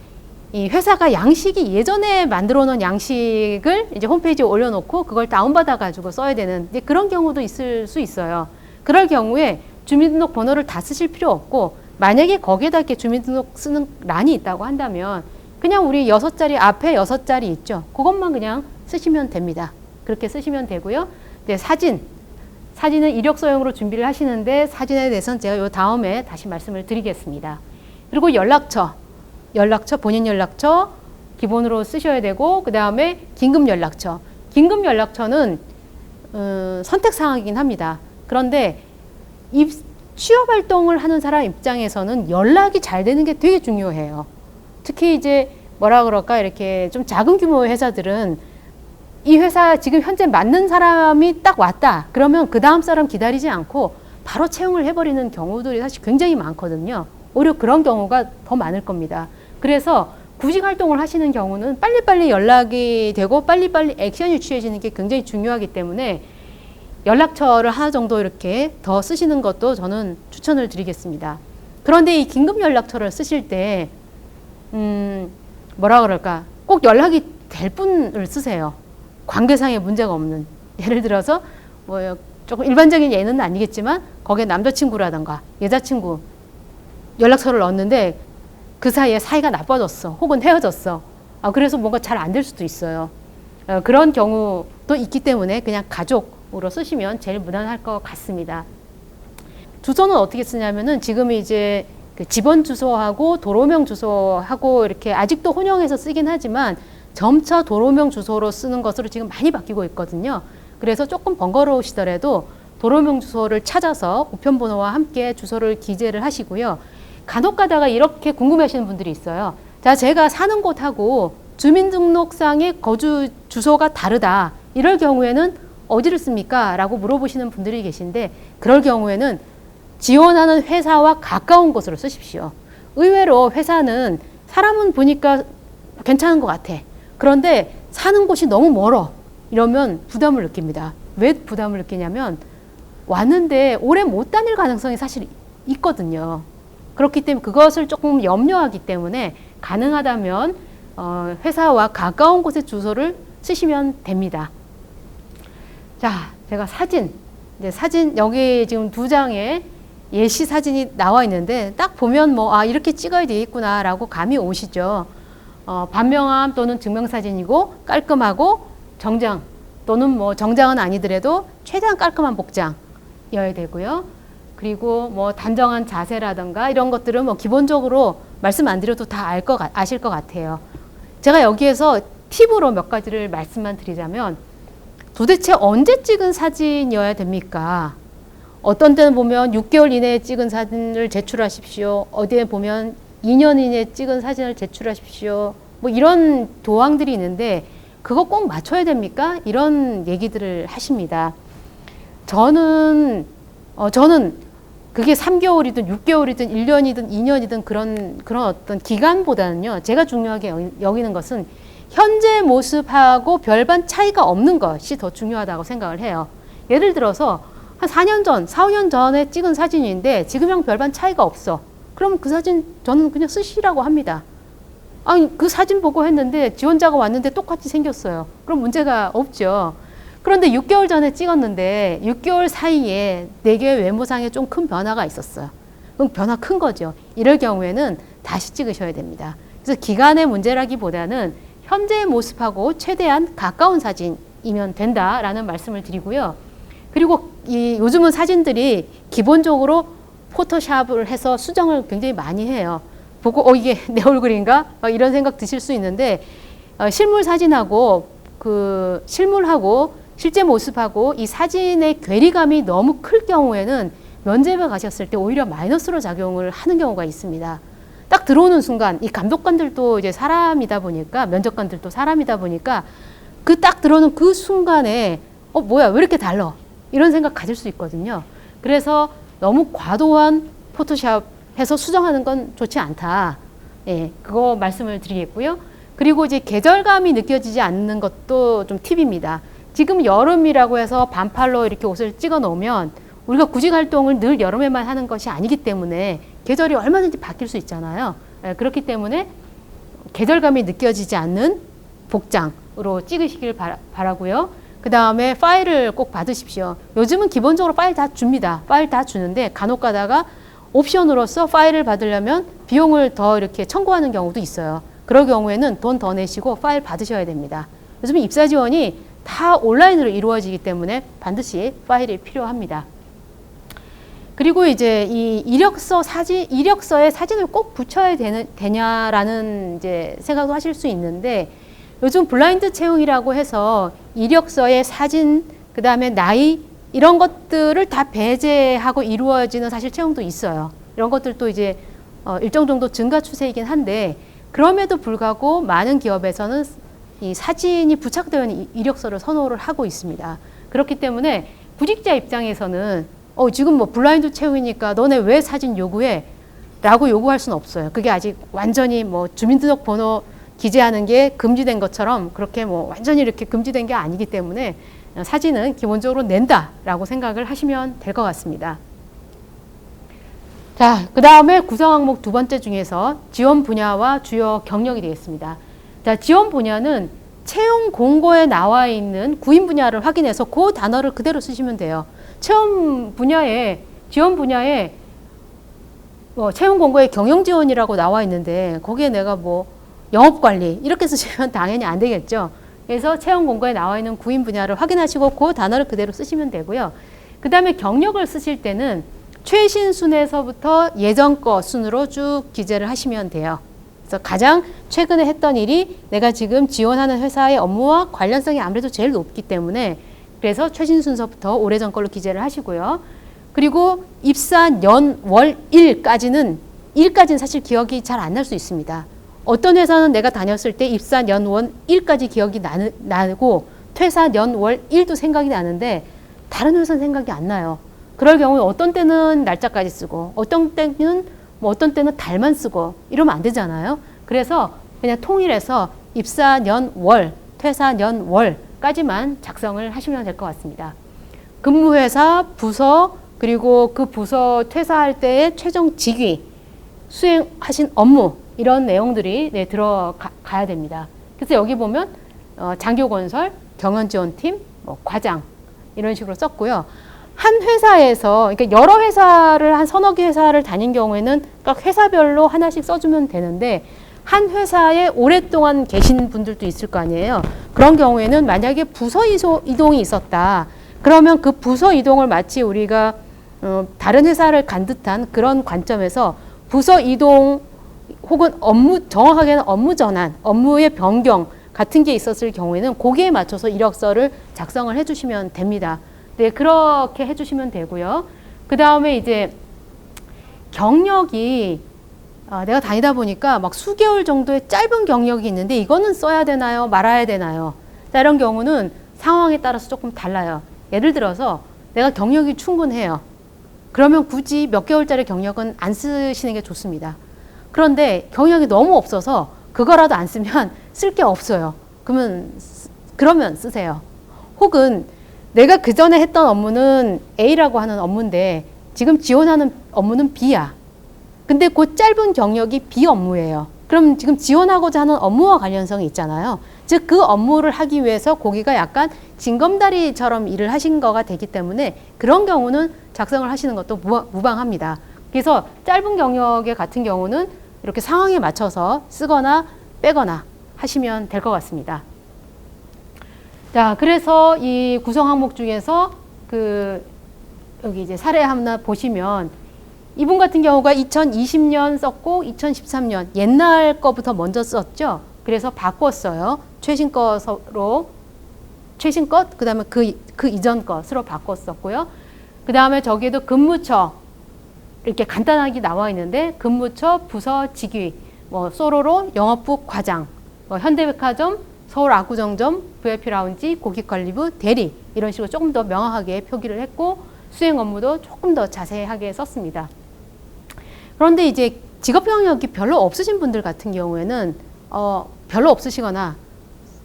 이 회사가 양식이 예전에 만들어 놓은 양식을 이제 홈페이지에 올려놓고 그걸 다운받아 가지고 써야 되는 이제 그런 경우도 있을 수 있어요. 그럴 경우에 주민등록 번호를 다 쓰실 필요 없고, 만약에 거기에다 이렇게 주민등록 쓰는 란이 있다고 한다면 그냥 우리 6자리 앞에 6자리 있죠. 그것만 그냥 쓰시면 됩니다. 그렇게 쓰시면 되고요. 네, 사진은 이력서용으로 준비를 하시는데, 사진에 대해서는 제가 요 다음에 다시 말씀을 드리겠습니다. 그리고 연락처, 본인 연락처 기본으로 쓰셔야 되고, 그 다음에 긴급 연락처. 긴급 연락처는 선택사항이긴 합니다. 그런데 취업 활동을 하는 사람 입장에서는 연락이 잘 되는 게 되게 중요해요. 특히 이제 뭐라 그럴까, 이렇게 좀 작은 규모의 회사들은 이 회사 지금 현재 맞는 사람이 딱 왔다. 그러면 그 다음 사람 기다리지 않고 바로 채용을 해버리는 경우들이 사실 굉장히 많거든요. 오히려 그런 경우가 더 많을 겁니다. 그래서 구직 활동을 하시는 경우는 빨리빨리 연락이 되고 빨리빨리 액션이 취해지는 게 굉장히 중요하기 때문에 연락처를 하나 정도 이렇게 더 쓰시는 것도 저는 추천을 드리겠습니다. 그런데 이 긴급 연락처를 쓰실 때 뭐라 그럴까, 꼭 연락이 될 분을 쓰세요. 관계상의 문제가 없는. 예를 들어서 뭐 조금 일반적인 예는 아니겠지만 거기에 남자친구라든가 여자친구 연락처를 넣었는데 그 사이에 사이가 나빠졌어, 혹은 헤어졌어. 그래서 뭔가 잘 안 될 수도 있어요. 그런 경우도 있기 때문에 그냥 가족으로 쓰시면 제일 무난할 것 같습니다. 주소는 어떻게 쓰냐면은 지금 이제 그 집원 주소하고 도로명 주소하고 이렇게 아직도 혼용해서 쓰긴 하지만 점차 도로명 주소로 쓰는 것으로 지금 많이 바뀌고 있거든요. 그래서 조금 번거로우시더라도 도로명 주소를 찾아서 우편번호와 함께 주소를 기재를 하시고요. 간혹 가다가 이렇게 궁금해하시는 분들이 있어요. 자, 제가 사는 곳하고 주민등록상의 거주 주소가 다르다. 이럴 경우에는 어디를 씁니까? 라고 물어보시는 분들이 계신데 그럴 경우에는 지원하는 회사와 가까운 곳으로 쓰십시오. 의외로 회사는 사람은 보니까 괜찮은 것 같아. 그런데 사는 곳이 너무 멀어. 이러면 부담을 느낍니다. 왜 부담을 느끼냐면 왔는데 오래 못 다닐 가능성이 사실 있거든요. 그렇기 때문에 그것을 조금 염려하기 때문에 가능하다면 회사와 가까운 곳의 주소를 쓰시면 됩니다. 자, 제가 사진 여기 지금 2장의 예시 사진이 나와 있는데 딱 보면 이렇게 찍어야 되겠구나라고 감이 오시죠. 반명함 또는 증명사진이고 깔끔하고 정장 또는 정장은 아니더라도 최대한 깔끔한 복장이어야 되고요. 그리고 단정한 자세라든가 이런 것들은 기본적으로 말씀 안 드려도 다 아실 것 같아요. 제가 여기에서 팁으로 몇 가지를 말씀만 드리자면 도대체 언제 찍은 사진이어야 됩니까? 어떤 때는 보면 6개월 이내에 찍은 사진을 제출하십시오. 어디에 보면 2년 이내에 찍은 사진을 제출하십시오. 이런 도항들이 있는데 그거 꼭 맞춰야 됩니까? 이런 얘기들을 하십니다. 저는 그게 3개월이든 6개월이든 1년이든 2년이든 그런 어떤 기간보다는요. 제가 중요하게 여기는 것은 현재 모습하고 별반 차이가 없는 것이 더 중요하다고 생각을 해요. 예를 들어서 한 4년 전, 4, 5년 전에 찍은 사진인데 지금이랑 별반 차이가 없어. 그럼 그 사진 저는 그냥 쓰시라고 합니다. 아니, 그 사진 보고 했는데 지원자가 왔는데 똑같이 생겼어요. 그럼 문제가 없죠. 그런데 6개월 전에 찍었는데 6개월 사이에 내 개의 외모상에 좀 큰 변화가 있었어요. 그럼 변화 큰 거죠. 이럴 경우에는 다시 찍으셔야 됩니다. 그래서 기간의 문제라기보다는 현재의 모습하고 최대한 가까운 사진이면 된다라는 말씀을 드리고요. 그리고 요즘은 사진들이 기본적으로 포토샵을 해서 수정을 굉장히 많이 해요. 보고 이게 내 얼굴인가? 이런 생각 드실 수 있는데 실물 사진하고 실물하고 실제 모습하고 이 사진의 괴리감이 너무 클 경우에는 면접에 가셨을 때 오히려 마이너스로 작용을 하는 경우가 있습니다. 딱 들어오는 순간 이 감독관들도 이제 사람이다 보니까 면접관들도 사람이다 보니까 그 딱 들어오는 그 순간에 뭐야 왜 이렇게 달라? 이런 생각 가질 수 있거든요. 그래서 너무 과도한 포토샵 해서 수정하는 건 좋지 않다. 예, 그거 말씀을 드리겠고요. 그리고 이제 계절감이 느껴지지 않는 것도 좀 팁입니다. 지금 여름이라고 해서 반팔로 이렇게 옷을 찍어 놓으면 우리가 구직 활동을 늘 여름에만 하는 것이 아니기 때문에 계절이 얼마든지 바뀔 수 있잖아요. 예, 그렇기 때문에 계절감이 느껴지지 않는 복장으로 찍으시길 바라고요. 그 다음에 파일을 꼭 받으십시오. 요즘은 기본적으로 파일 다 줍니다. 파일 다 주는데 간혹 가다가 옵션으로서 파일을 받으려면 비용을 더 이렇게 청구하는 경우도 있어요. 그럴 경우에는 돈 더 내시고 파일 받으셔야 됩니다. 요즘 입사 지원이 다 온라인으로 이루어지기 때문에 반드시 파일이 필요합니다. 그리고 이제 이 이력서에 사진을 꼭 붙여야 되냐라는 이제 생각도 하실 수 있는데 요즘 블라인드 채용이라고 해서 이력서에 사진, 그 다음에 나이 이런 것들을 다 배제하고 이루어지는 사실 채용도 있어요. 이런 것들도 이제 일정 정도 증가 추세이긴 한데 그럼에도 불구하고 많은 기업에서는 이 사진이 부착되어 있는 이력서를 선호를 하고 있습니다. 그렇기 때문에 구직자 입장에서는 지금 블라인드 채용이니까 너네 왜 사진 요구해? 라고 요구할 수는 없어요. 그게 아직 완전히 주민등록번호 기재하는 게 금지된 것처럼 그렇게 완전히 이렇게 금지된 게 아니기 때문에 사진은 기본적으로 낸다라고 생각을 하시면 될 것 같습니다. 자, 그 다음에 구성 항목 두 번째 중에서 지원 분야와 주요 경력이 되겠습니다. 자, 지원 분야는 채용 공고에 나와 있는 구인 분야를 확인해서 그 단어를 그대로 쓰시면 돼요. 지원 분야에 채용 공고에 경영 지원이라고 나와 있는데 거기에 내가 영업관리 이렇게 쓰시면 당연히 안 되겠죠. 그래서 채용 공고에 나와 있는 구인 분야를 확인하시고 그 단어를 그대로 쓰시면 되고요. 그 다음에 경력을 쓰실 때는 최신 순에서부터 예전 거 순으로 쭉 기재를 하시면 돼요. 그래서 가장 최근에 했던 일이 내가 지금 지원하는 회사의 업무와 관련성이 아무래도 제일 높기 때문에 그래서 최신 순서부터 오래전 걸로 기재를 하시고요. 그리고 입사 년, 월, 일까지는 사실 기억이 잘 안 날 수 있습니다. 어떤 회사는 내가 다녔을 때 입사 년, 월, 일까지 기억이 나고 퇴사 년, 월, 일도 생각이 나는데 다른 회사는 생각이 안 나요. 그럴 경우에 어떤 때는 날짜까지 쓰고 어떤 때는 달만 쓰고 이러면 안 되잖아요. 그래서 그냥 통일해서 입사 년, 월, 퇴사 년, 월까지만 작성을 하시면 될 것 같습니다. 근무회사, 부서, 그리고 그 부서 퇴사할 때의 최종 직위, 수행하신 업무 이런 내용들이 들어가야 됩니다. 그래서 여기 보면 장교건설, 경연지원팀, 과장 이런 식으로 썼고요. 한 회사에서 그러니까 여러 회사를 한 서너 개 회사를 다닌 경우에는 각 회사별로 하나씩 써주면 되는데 한 회사에 오랫동안 계신 분들도 있을 거 아니에요. 그런 경우에는 만약에 부서 이동이 있었다. 그러면 그 부서 이동을 마치 우리가 다른 회사를 간 듯한 그런 관점에서 부서 이동 혹은 정확하게는 업무 전환, 업무의 변경 같은 게 있었을 경우에는 거기에 맞춰서 이력서를 작성을 해주시면 됩니다. 네, 그렇게 해주시면 되고요. 그 다음에 이제 경력이 내가 다니다 보니까 막 수개월 정도의 짧은 경력이 있는데 이거는 써야 되나요? 말아야 되나요? 자, 이런 경우는 상황에 따라서 조금 달라요. 예를 들어서 내가 경력이 충분해요. 그러면 굳이 몇 개월짜리 경력은 안 쓰시는 게 좋습니다. 그런데 경력이 너무 없어서 그거라도 안 쓰면 쓸 게 없어요. 그러면 쓰세요. 혹은 내가 그 전에 했던 업무는 A라고 하는 업무인데 지금 지원하는 업무는 B야. 근데 그 짧은 경력이 B 업무예요. 그럼 지금 지원하고자 하는 업무와 관련성이 있잖아요. 즉 그 업무를 하기 위해서 거기가 약간 징검다리처럼 일을 하신 거가 되기 때문에 그런 경우는 작성을 하시는 것도 무방합니다. 그래서 짧은 경력의 같은 경우는 이렇게 상황에 맞춰서 쓰거나 빼거나 하시면 될 것 같습니다. 자, 그래서 이 구성 항목 중에서 여기 이제 사례 하나 보시면 이분 같은 경우가 2020년 썼고 2013년 옛날 거부터 먼저 썼죠. 그래서 바꿨어요. 최신 것으로 최신 것, 그 다음에 그 이전 것으로 바꿨었고요. 그 다음에 저기에도 근무처 이렇게 간단하게 나와 있는데 근무처, 부서, 직위, 소로로 영업부 과장, 현대백화점, 서울 압구정점, VIP 라운지, 고객관리부, 대리 이런 식으로 조금 더 명확하게 표기를 했고 수행 업무도 조금 더 자세하게 썼습니다. 그런데 이제 직업 경력이 별로 없으신 분들 같은 경우에는 별로 없으시거나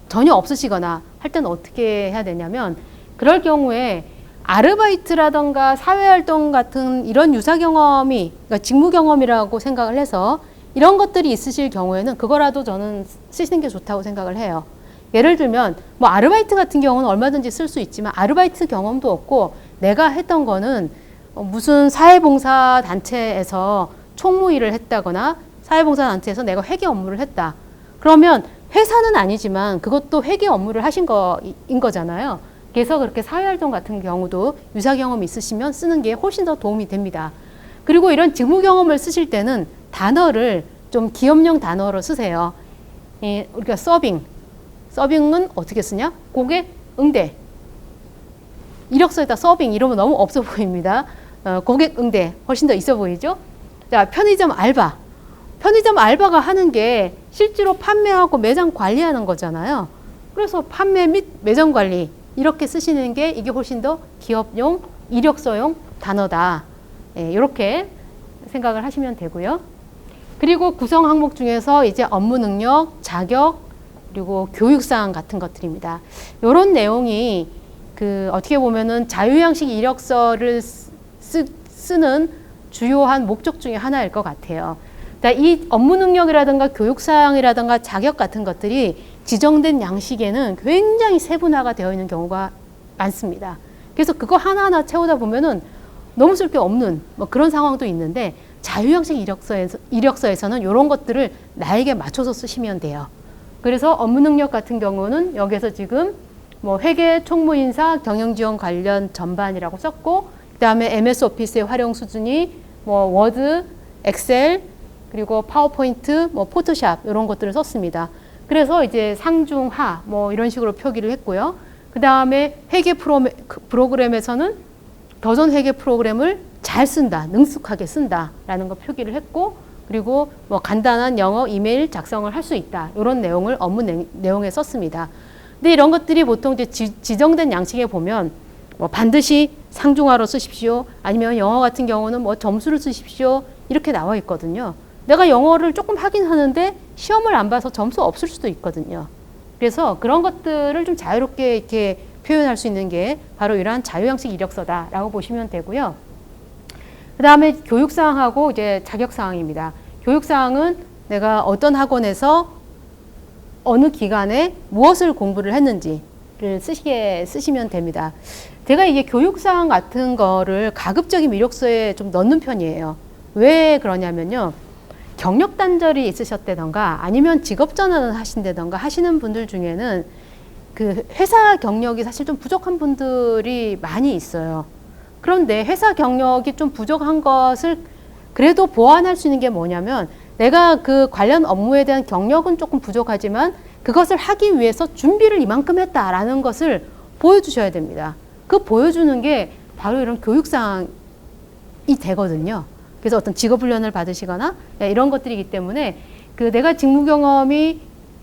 전혀 없으시거나 할 때는 어떻게 해야 되냐면 그럴 경우에 아르바이트라던가 사회활동 같은 이런 유사 경험이 그러니까 직무 경험이라고 생각을 해서 이런 것들이 있으실 경우에는 그거라도 저는 쓰시는 게 좋다고 생각을 해요. 예를 들면 아르바이트 같은 경우는 얼마든지 쓸 수 있지만 아르바이트 경험도 없고 내가 했던 거는 무슨 사회봉사 단체에서 총무 일을 했다거나 사회봉사 단체에서 내가 회계 업무를 했다. 그러면 회사는 아니지만 그것도 회계 업무를 하신 거인 거잖아요. 그래서 그렇게 사회활동 같은 경우도 유사 경험이 있으시면 쓰는 게 훨씬 더 도움이 됩니다. 그리고 이런 직무 경험을 쓰실 때는 단어를 좀 기업용 단어로 쓰세요. 우리가 서빙은 어떻게 쓰냐? 고객 응대. 이력서에다 서빙 이러면 너무 없어 보입니다. 고객 응대 훨씬 더 있어 보이죠? 자, 편의점 알바. 편의점 알바가 하는 게 실제로 판매하고 매장 관리하는 거잖아요. 그래서 판매 및 매장 관리 이렇게 쓰시는 게 이게 훨씬 더 기업용, 이력서용 단어다. 이렇게 생각을 하시면 되고요. 그리고 구성 항목 중에서 이제 업무 능력, 자격, 그리고 교육사항 같은 것들입니다. 이런 내용이 어떻게 보면은 자유형식 이력서를 쓰는 주요한 목적 중에 하나일 것 같아요. 이 업무 능력이라든가 교육사항이라든가 자격 같은 것들이 지정된 양식에는 굉장히 세분화가 되어 있는 경우가 많습니다. 그래서 그거 하나하나 채우다 보면은 너무 쓸 게 없는 그런 상황도 있는데 자유형식 이력서에서는 이런 것들을 나에게 맞춰서 쓰시면 돼요. 그래서 업무 능력 같은 경우는 여기서 지금 뭐 회계, 총무인사, 경영지원 관련 전반이라고 썼고, 그 다음에 MS 오피스의 활용 수준이 뭐 워드, 엑셀, 그리고 파워포인트, 뭐 포토샵 이런 것들을 썼습니다. 그래서 이제 상중하 뭐 이런 식으로 표기를 했고요. 그 다음에 회계 프로그램에서는 더전 회계 프로그램을 잘 쓴다, 능숙하게 쓴다라는 거 표기를 했고, 그리고 뭐 간단한 영어 이메일 작성을 할 수 있다 이런 내용을 업무 내용에 썼습니다. 근데 이런 것들이 보통 이제 지정된 양식에 보면 뭐 반드시 상중하로 쓰십시오, 아니면 영어 같은 경우는 뭐 점수를 쓰십시오 이렇게 나와 있거든요. 내가 영어를 조금 하긴 하는데 시험을 안 봐서 점수 없을 수도 있거든요. 그래서 그런 것들을 좀 자유롭게 이렇게 표현할 수 있는 게 바로 이러한 자유형식 이력서다라고 보시면 되고요. 그 다음에 교육사항하고 이제 자격사항입니다. 교육사항은 내가 어떤 학원에서 어느 기간에 무엇을 공부를 했는지를 쓰시면 됩니다. 제가 이게 교육사항 같은 거를 가급적인 이력서에 좀 넣는 편이에요. 왜 그러냐면요. 경력 단절이 있으셨다던가 아니면 직업 전환을 하신다던가 하시는 분들 중에는 그 회사 경력이 사실 좀 부족한 분들이 많이 있어요. 그런데 회사 경력이 좀 부족한 것을 그래도 보완할 수 있는 게 뭐냐면, 내가 그 관련 업무에 대한 경력은 조금 부족하지만 그것을 하기 위해서 준비를 이만큼 했다라는 것을 보여주셔야 됩니다. 그 보여주는 게 바로 이런 교육사항이 되거든요. 그래서 어떤 직업훈련을 받으시거나 이런 것들이기 때문에 그 내가 직무 경험이,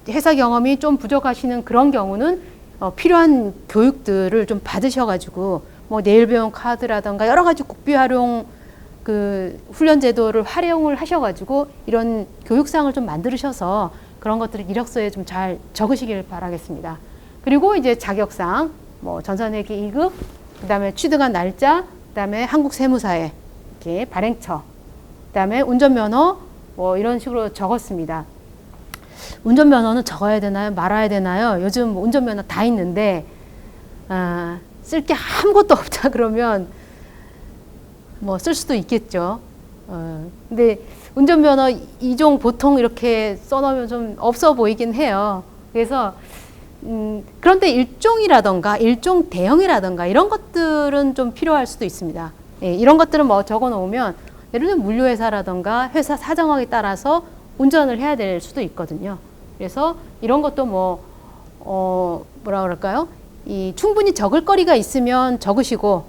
회사 경험이 좀 부족하시는 그런 경우는 필요한 교육들을 좀 받으셔가지고 뭐 내일 배움 카드라던가 여러 가지 국비 활용 그 훈련 제도를 활용을 하셔가지고 이런 교육사항을 좀 만드셔서 그런 것들을 이력서에 좀 잘 적으시길 바라겠습니다. 그리고 이제 자격사항, 뭐 전산회계 2급, 그 다음에 취득한 날짜, 그 다음에 한국세무사에 이렇게 발행처, 그 다음에 운전면허, 뭐 이런 식으로 적었습니다. 운전면허는 적어야 되나요? 말아야 되나요? 요즘 운전면허 다 있는데, 쓸 게 아무것도 없다 그러면 뭐 쓸 수도 있겠죠. 근데 운전면허 2종 보통 이렇게 써놓으면 좀 없어 보이긴 해요. 그래서 그런데 일종이라던가 일종 대형이라던가 이런 것들은 좀 필요할 수도 있습니다. 예, 이런 것들은 뭐 적어 놓으면 예를 들면 물류회사라던가 회사 사정학에 따라서 운전을 해야 될 수도 있거든요. 그래서 이런 것도 뭐 뭐라 그럴까요? 충분히 적을 거리가 있으면 적으시고,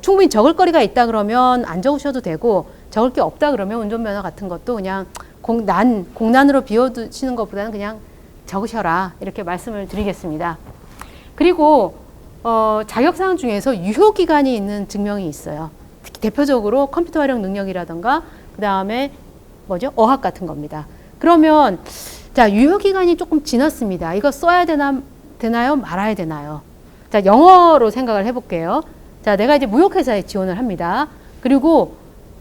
충분히 적을 거리가 있다 그러면 안 적으셔도 되고, 적을 게 없다 그러면 운전면허 같은 것도 그냥 공란으로 비워두시는 것보다는 그냥 적으셔라 이렇게 말씀을 드리겠습니다. 그리고 자격사항 중에서 유효기간이 있는 증명이 있어요. 특히 대표적으로 컴퓨터 활용 능력이라던가 그 다음에 뭐죠? 어학 같은 겁니다. 그러면 자, 유효기간이 조금 지났습니다. 이거 써야 되나요? 말아야 되나요? 자, 영어로 생각을 해볼게요. 자, 내가 이제 무역회사에 지원을 합니다. 그리고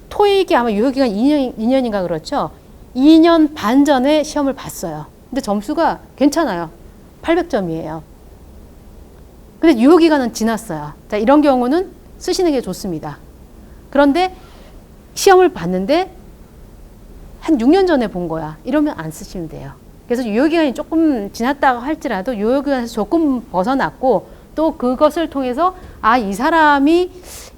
토익이 아마 유효기간 2년인가 그렇죠? 2년 반 전에 시험을 봤어요. 근데 점수가 괜찮아요. 800점이에요. 근데 유효기간은 지났어요. 자, 이런 경우는 쓰시는 게 좋습니다. 그런데 시험을 봤는데 한 6년 전에 본 거야. 이러면 안 쓰시면 돼요. 그래서 유효기간이 조금 지났다고 할지라도 유효기간에서 조금 벗어났고, 또 그것을 통해서 이 사람이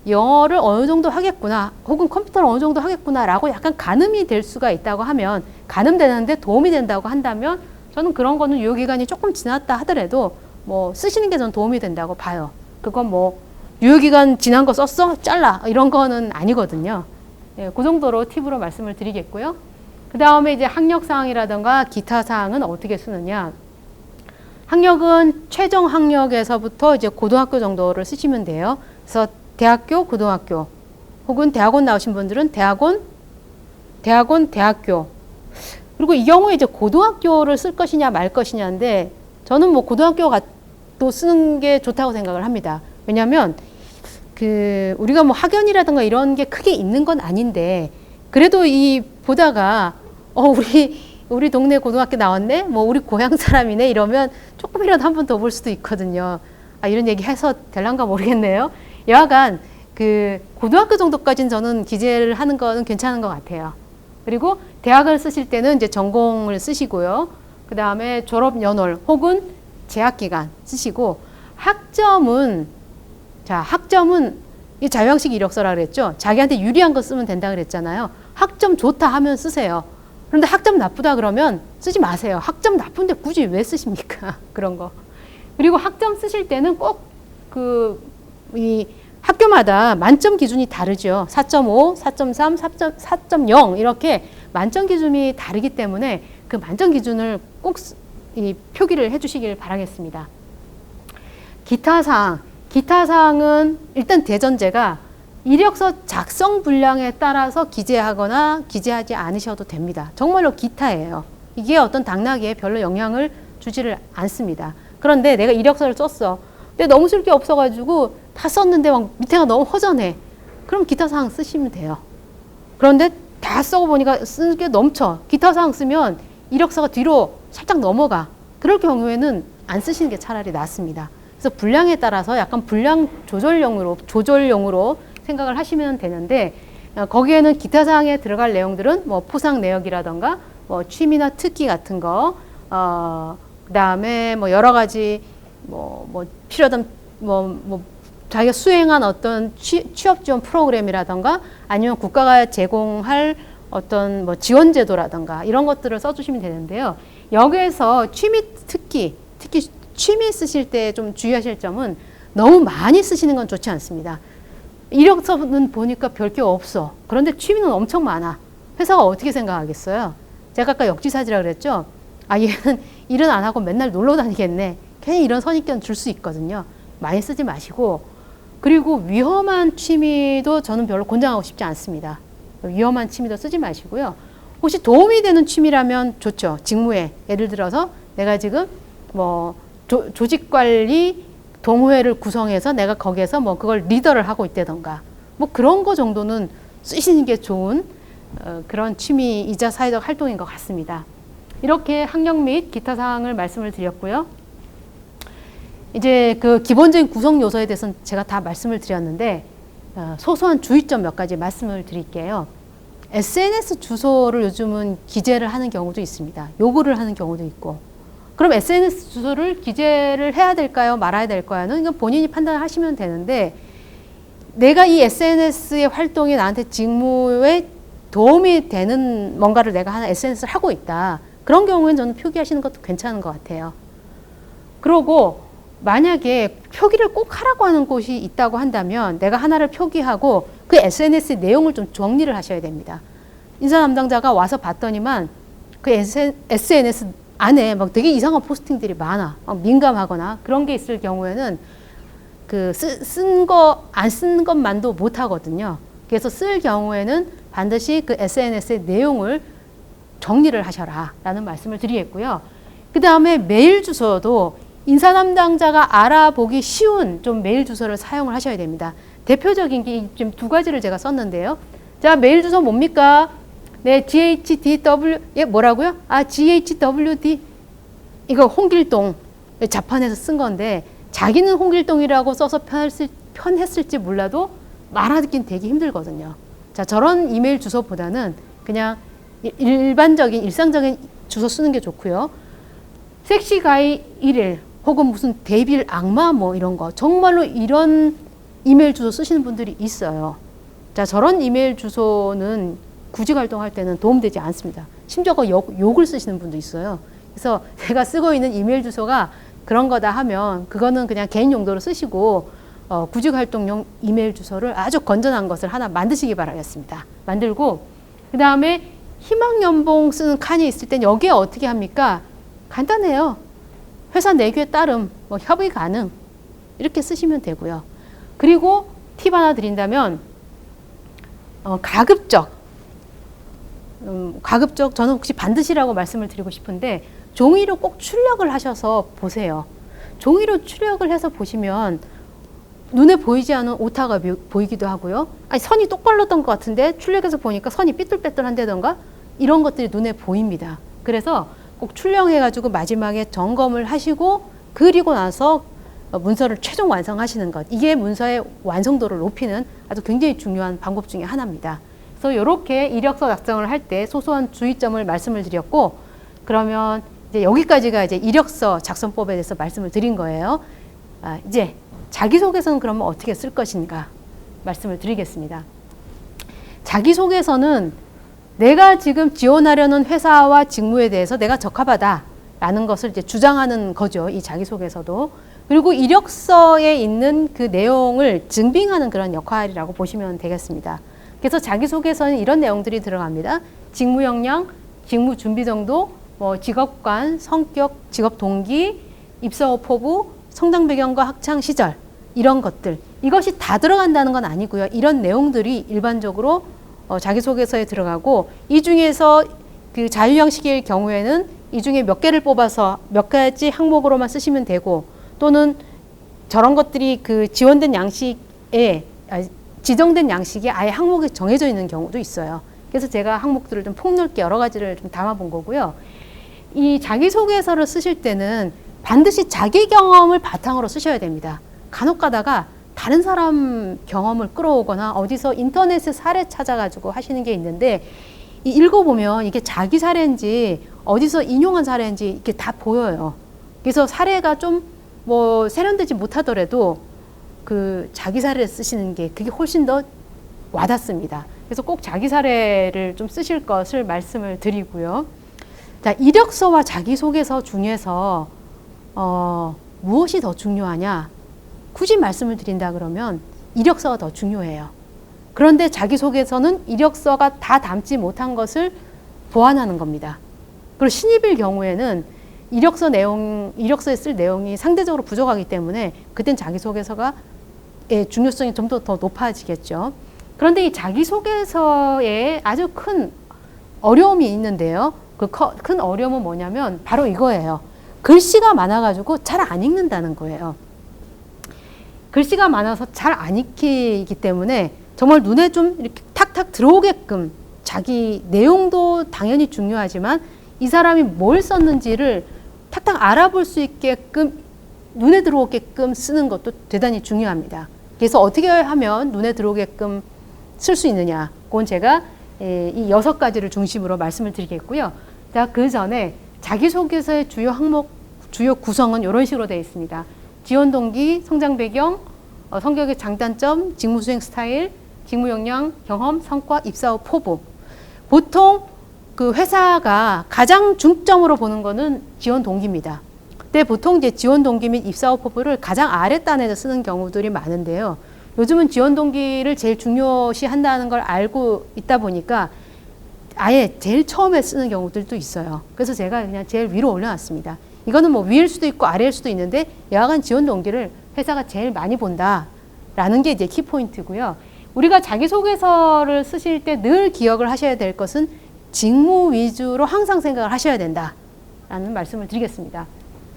영어를 어느 정도 하겠구나, 혹은 컴퓨터를 어느 정도 하겠구나 라고 약간 가늠이 될 수가 있다고 하면, 가늠되는데 도움이 된다고 한다면 저는 그런 거는 유효기간이 조금 지났다 하더라도 뭐 쓰시는 게 저는 도움이 된다고 봐요. 그건 뭐 유효기간 지난 거 썼어? 잘라 이런 거는 아니거든요. 예, 그 정도로 팁으로 말씀을 드리겠고요. 그 다음에 이제 학력사항이라든가 기타 사항은 어떻게 쓰느냐. 학력은 최종 학력에서부터 이제 고등학교 정도를 쓰시면 돼요. 그래서 대학교, 고등학교, 혹은 대학원 나오신 분들은 대학원, 대학교. 그리고 이 경우에 이제 고등학교를 쓸 것이냐 말 것이냐인데, 저는 뭐 고등학교도 쓰는 게 좋다고 생각을 합니다. 왜냐하면 우리가 뭐 학연이라든가 이런 게 크게 있는 건 아닌데, 그래도 보다가 우리 동네 고등학교 나왔네, 뭐 우리 고향 사람이네 이러면 조금이라도 한 번 더 볼 수도 있거든요. 이런 얘기 해서 될란가 모르겠네요. 여하간 그 고등학교 정도까지는 저는 기재를 하는 거는 괜찮은 것 같아요. 그리고 대학을 쓰실 때는 이제 전공을 쓰시고요. 그 다음에 졸업 연월 혹은 재학 기간 쓰시고, 학점은 이 자유학식 이력서라 그랬죠. 자기한테 유리한 거 쓰면 된다 그랬잖아요. 학점 좋다 하면 쓰세요. 그런데 학점 나쁘다 그러면 쓰지 마세요. 학점 나쁜데 굳이 왜 쓰십니까? 그런 거. 그리고 학점 쓰실 때는 꼭 이 학교마다 만점 기준이 다르죠. 4.5, 4.3, 4.0 이렇게 만점 기준이 다르기 때문에 그 만점 기준을 꼭 표기를 해주시길 바라겠습니다. 기타 사항은 일단 대전제가 이력서 작성 분량에 따라서 기재하거나 기재하지 않으셔도 됩니다. 정말로 기타예요. 이게 어떤 당락에 별로 영향을 주지를 않습니다. 그런데 내가 이력서를 썼어. 근데 너무 쓸 게 없어가지고 다 썼는데 막 밑에가 너무 허전해. 그럼 기타 사항 쓰시면 돼요. 그런데 다 써보니까 쓸 게 넘쳐. 기타 사항 쓰면 이력서가 뒤로 살짝 넘어가. 그럴 경우에는 안 쓰시는 게 차라리 낫습니다. 그래서 분량에 따라서 약간 분량 조절용으로 생각을 하시면 되는데, 거기에는 기타 사항에 들어갈 내용들은 뭐 포상 내역이라던가 뭐 취미나 특기 같은 거, 그다음에 뭐 여러 가지 뭐 필요하던 자기가 수행한 어떤 취업 지원 프로그램이라던가 아니면 국가가 제공할 어떤 뭐 지원 제도라던가 이런 것들을 써주시면 되는데요. 여기에서 취미 특기, 특히 취미 쓰실 때 좀 주의하실 점은 너무 많이 쓰시는 건 좋지 않습니다. 이력서는 보니까 별 게 없어. 그런데 취미는 엄청 많아. 회사가 어떻게 생각하겠어요? 제가 아까 역지사지라 그랬죠? 아, 얘는 일은 안 하고 맨날 놀러 다니겠네. 괜히 이런 선입견 줄 수 있거든요. 많이 쓰지 마시고, 그리고 위험한 취미도 저는 별로 권장하고 싶지 않습니다. 위험한 취미도 쓰지 마시고요. 혹시 도움이 되는 취미라면 좋죠. 직무에. 예를 들어서 내가 지금 뭐 조직관리 동호회를 구성해서 내가 거기에서 뭐 그걸 리더를 하고 있다던가 뭐 그런 거 정도는 쓰시는 게 좋은 그런 취미이자 사회적 활동인 것 같습니다. 이렇게 학력 및 기타 사항을 말씀을 드렸고요. 이제 그 기본적인 구성 요소에 대해서는 제가 다 말씀을 드렸는데, 소소한 주의점 몇 가지 말씀을 드릴게요. SNS 주소를 요즘은 기재를 하는 경우도 있습니다. 요구를 하는 경우도 있고. 그럼 SNS 주소를 기재를 해야 될까요? 말아야 될까요?는 이건 본인이 판단하시면 되는데, 내가 이 SNS의 활동이 나한테 직무에 도움이 되는 뭔가를 내가 하나 SNS를 하고 있다. 그런 경우에는 저는 표기하시는 것도 괜찮은 것 같아요. 그러고 만약에 표기를 꼭 하라고 하는 곳이 있다고 한다면 내가 하나를 표기하고 그 SNS의 내용을 좀 정리를 하셔야 됩니다. 인사 담당자가 와서 봤더니만 그 SNS 안에 막 되게 이상한 포스팅들이 많아. 민감하거나 그런 게 있을 경우에는 그 안 쓴 것만도 못 하거든요. 그래서 쓸 경우에는 반드시 그 SNS의 내용을 정리를 하셔라 라는 말씀을 드리겠고요. 그 다음에 메일 주소도 인사 담당자가 알아보기 쉬운 좀 메일 주소를 사용을 하셔야 됩니다. 대표적인 게 지금 두 가지를 제가 썼는데요. 자, 메일 주소 뭡니까? 네, GHDW, 예, 뭐라고요? 아, GHWD. 이거 홍길동 자판에서 쓴 건데, 자기는 홍길동이라고 써서 편했을지 몰라도 말하기는 되게 힘들거든요. 자, 저런 이메일 주소보다는 그냥 일반적인, 일상적인 주소 쓰는 게 좋고요. 섹시가이 1일, 혹은 무슨 데빌 악마 뭐 이런 거, 정말로 이런 이메일 주소 쓰시는 분들이 있어요. 자, 저런 이메일 주소는 구직 활동할 때는 도움되지 않습니다. 심지어 욕을 쓰시는 분도 있어요. 그래서 제가 쓰고 있는 이메일 주소가 그런 거다 하면 그거는 그냥 개인 용도로 쓰시고, 구직 활동용 이메일 주소를 아주 건전한 것을 하나 만드시기 바라겠습니다. 만들고, 그 다음에 희망 연봉 쓰는 칸이 있을 땐 여기에 어떻게 합니까? 간단해요. 회사 내규에 따름, 뭐 협의 가능, 이렇게 쓰시면 되고요. 그리고 팁 하나 드린다면, 가급적 저는 혹시 반드시라고 말씀을 드리고 싶은데, 종이로 꼭 출력을 하셔서 보세요. 종이로 출력을 해서 보시면 눈에 보이지 않은 오타가 보이기도 하고요. 아니, 선이 똑바로던 것 같은데 출력해서 보니까 선이 삐뚤빼뚤한다던가 이런 것들이 눈에 보입니다. 그래서 꼭 출력해가지고 마지막에 점검을 하시고, 그리고 나서 문서를 최종 완성하시는 것. 이게 문서의 완성도를 높이는 아주 굉장히 중요한 방법 중에 하나입니다. 그래서 이렇게 이력서 작성을 할 때 소소한 주의점을 말씀을 드렸고, 그러면 이제 여기까지가 이제 이력서 작성법에 대해서 말씀을 드린 거예요. 이제 자기소개서는 그러면 어떻게 쓸 것인가 말씀을 드리겠습니다. 자기소개서는 내가 지금 지원하려는 회사와 직무에 대해서 내가 적합하다라는 것을 이제 주장하는 거죠. 이 자기소개서도. 그리고 이력서에 있는 그 내용을 증빙하는 그런 역할이라고 보시면 되겠습니다. 그래서 자기소개서는 이런 내용들이 들어갑니다. 직무 역량, 직무 준비 정도, 직업관, 성격, 직업 동기, 입사 후 포부, 성장 배경과 학창 시절 이런 것들. 이것이 다 들어간다는 건 아니고요. 이런 내용들이 일반적으로 자기소개서에 들어가고, 이 중에서 그 자유형식일 경우에는 이 중에 몇 개를 뽑아서 몇 가지 항목으로만 쓰시면 되고, 또는 저런 것들이 그 지원된 양식에 지정된 양식이 아예 항목이 정해져 있는 경우도 있어요. 그래서 제가 항목들을 좀 폭넓게 여러 가지를 좀 담아본 거고요. 이 자기소개서를 쓰실 때는 반드시 자기 경험을 바탕으로 쓰셔야 됩니다. 간혹 가다가 다른 사람 경험을 끌어오거나 어디서 인터넷에 사례 찾아가지고 하시는 게 있는데, 읽어보면 이게 자기 사례인지 어디서 인용한 사례인지 이렇게 다 보여요. 그래서 사례가 좀 세련되지 못하더라도 그 자기 사례를 쓰시는 게 그게 훨씬 더 와닿습니다. 그래서 꼭 자기 사례를 좀 쓰실 것을 말씀을 드리고요. 자, 이력서와 자기소개서 중에서 무엇이 더 중요하냐? 굳이 말씀을 드린다 그러면 이력서가 더 중요해요. 그런데 자기소개서는 이력서가 다 담지 못한 것을 보완하는 겁니다. 그리고 신입일 경우에는 이력서에 쓸 내용이 상대적으로 부족하기 때문에 그땐 자기소개서가 중요성이 좀 더 높아지겠죠. 그런데 이 자기소개서에 아주 큰 어려움이 있는데요. 그 큰 어려움은 뭐냐면 바로 이거예요. 글씨가 많아가지고 잘 안 읽는다는 거예요. 글씨가 많아서 잘 안 읽히기 때문에 정말 눈에 좀 이렇게 탁탁 들어오게끔, 자기 내용도 당연히 중요하지만 이 사람이 뭘 썼는지를 탁탁 알아볼 수 있게끔, 눈에 들어오게끔 쓰는 것도 대단히 중요합니다. 그래서 어떻게 하면 눈에 들어오게끔 쓸 수 있느냐, 그건 제가 이 6가지를 중심으로 말씀을 드리겠고요. 자, 그 전에 자기소개서의 주요 항목, 주요 구성은 이런 식으로 되어 있습니다. 지원 동기, 성장 배경, 성격의 장단점, 직무 수행 스타일, 직무 역량, 경험, 성과, 입사 후 포부. 보통 그 회사가 가장 중점으로 보는 거는 지원 동기입니다. 근데 보통 이제 지원 동기 및 입사 후 포부를 가장 아랫단에서 쓰는 경우들이 많은데요. 요즘은 지원 동기를 제일 중요시 한다는 걸 알고 있다 보니까 아예 제일 처음에 쓰는 경우들도 있어요. 그래서 제가 그냥 제일 위로 올려놨습니다. 이거는 위일 수도 있고 아래일 수도 있는데 여하간 지원 동기를 회사가 제일 많이 본다라는 게 이제 키포인트고요. 우리가 자기소개서를 쓰실 때 늘 기억을 하셔야 될 것은 직무 위주로 항상 생각을 하셔야 된다라는 말씀을 드리겠습니다.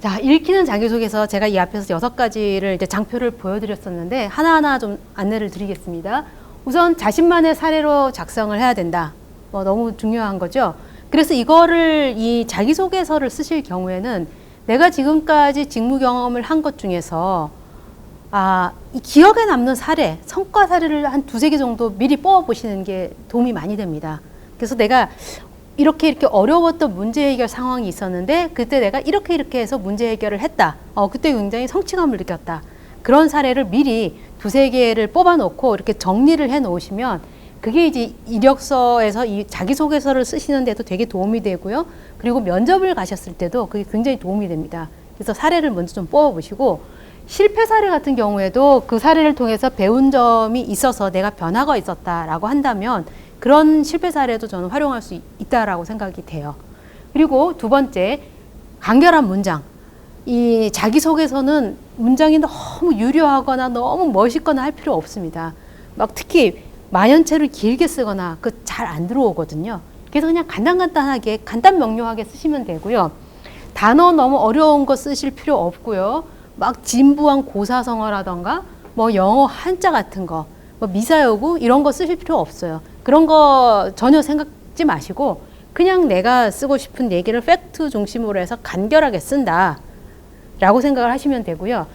자, 읽히는 자기소개서, 제가 이 앞에서 6가지를 이제 장표를 보여드렸었는데 하나하나 좀 안내를 드리겠습니다. 우선 자신만의 사례로 작성을 해야 된다. 너무 중요한 거죠. 그래서 이거를, 이 자기소개서를 쓰실 경우에는 내가 지금까지 직무 경험을 한 것 중에서 이 기억에 남는 사례, 성과 사례를 한 2-3개 정도 미리 뽑아보시는 게 도움이 많이 됩니다. 그래서 내가 이렇게 어려웠던 문제 해결 상황이 있었는데 그때 내가 이렇게 해서 문제 해결을 했다. 그때 굉장히 성취감을 느꼈다. 그런 사례를 미리 2-3개를 뽑아놓고 이렇게 정리를 해 놓으시면 그게 이제 이력서에서 이 자기소개서를 쓰시는 데도 되게 도움이 되고요. 그리고 면접을 가셨을 때도 그게 굉장히 도움이 됩니다. 그래서 사례를 먼저 좀 뽑아보시고, 실패 사례 같은 경우에도 그 사례를 통해서 배운 점이 있어서 내가 변화가 있었다라고 한다면 그런 실패 사례도 저는 활용할 수 있다라고 생각이 돼요. 그리고 2번째, 간결한 문장. 이 자기소개서는 문장이 너무 유려하거나 너무 멋있거나 할 필요 없습니다. 특히 만연체를 길게 쓰거나 잘 안 들어오거든요. 그래서 그냥 간단하게, 간단 명료하게 쓰시면 되고요. 단어 너무 어려운 거 쓰실 필요 없고요. 진부한 고사성어라던가 영어 한자 같은 거, 미사여구 이런 거 쓰실 필요 없어요. 그런 거 전혀 생각지 마시고 그냥 내가 쓰고 싶은 얘기를 팩트 중심으로 해서 간결하게 쓴다 라고 생각을 하시면 되고요.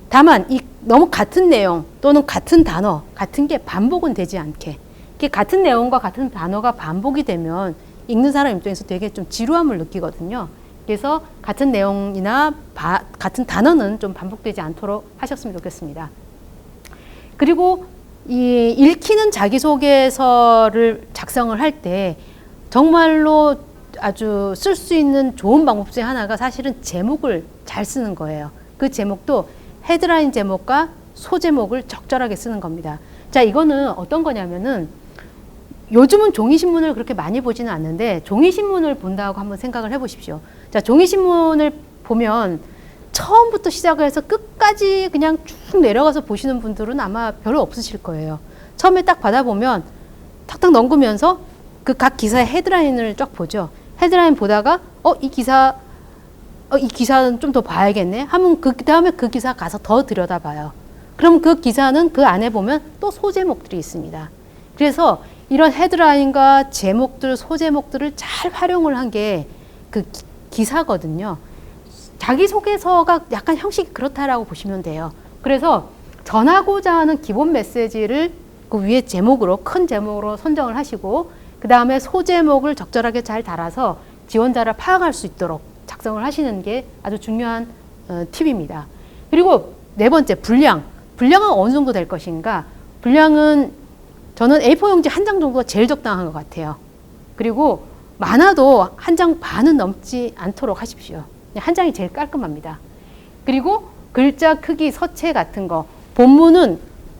다만 너무 같은 내용 또는 같은 단어, 같은 게 반복은 되지 않게. 이게 같은 내용과 같은 단어가 반복이 되면 읽는 사람 입장에서 되게 좀 지루함을 느끼거든요. 그래서 같은 내용이나 같은 단어는 좀 반복되지 않도록 하셨으면 좋겠습니다. 그리고 이 읽히는 자기소개서를 작성을 할 때 정말로 아주 쓸 수 있는 좋은 방법 중에 하나가 사실은 제목을 잘 쓰는 거예요. 그 제목도 헤드라인 제목과 소제목을 적절하게 쓰는 겁니다. 자, 이거는 어떤 거냐면은 요즘은 종이신문을 그렇게 많이 보지는 않는데 종이신문을 본다고 한번 생각을 해보십시오. 자, 종이신문을 보면 처음부터 시작을 해서 끝까지 그냥 쭉 내려가서 보시는 분들은 아마 별로 없으실 거예요. 처음에 딱 받아보면 탁탁 넘기면서 그 각 기사의 헤드라인을 쫙 보죠. 헤드라인 보다가 이 기사는 좀 더 봐야겠네 하면 그 다음에 그 기사 가서 더 들여다봐요. 그럼 그 기사는 그 안에 보면 또 소제목들이 있습니다. 그래서 이런 헤드라인과 제목들, 소제목들을 잘 활용을 한 게 그 기사거든요. 자기소개서가 약간 형식이 그렇다라고 보시면 돼요. 그래서 전하고자 하는 기본 메시지를 그 위에 제목으로, 큰 제목으로 선정을 하시고 그 다음에 소제목을 적절하게 잘 달아서 지원자를 파악할 수 있도록 작성을 하시는 게 아주 중요한 팁입니다. 그리고 네 번째, 분량. 분량은 어느 정도 될 것인가? 분량은 저는 A4 용지 한 장 정도가 제일 적당한 것 같아요. 그리고 많아도 한 장 반은 넘지 않도록 하십시오. 한 장이 제일 깔끔합니다. 그리고 글자 크기, 서체 같은 거. 본문은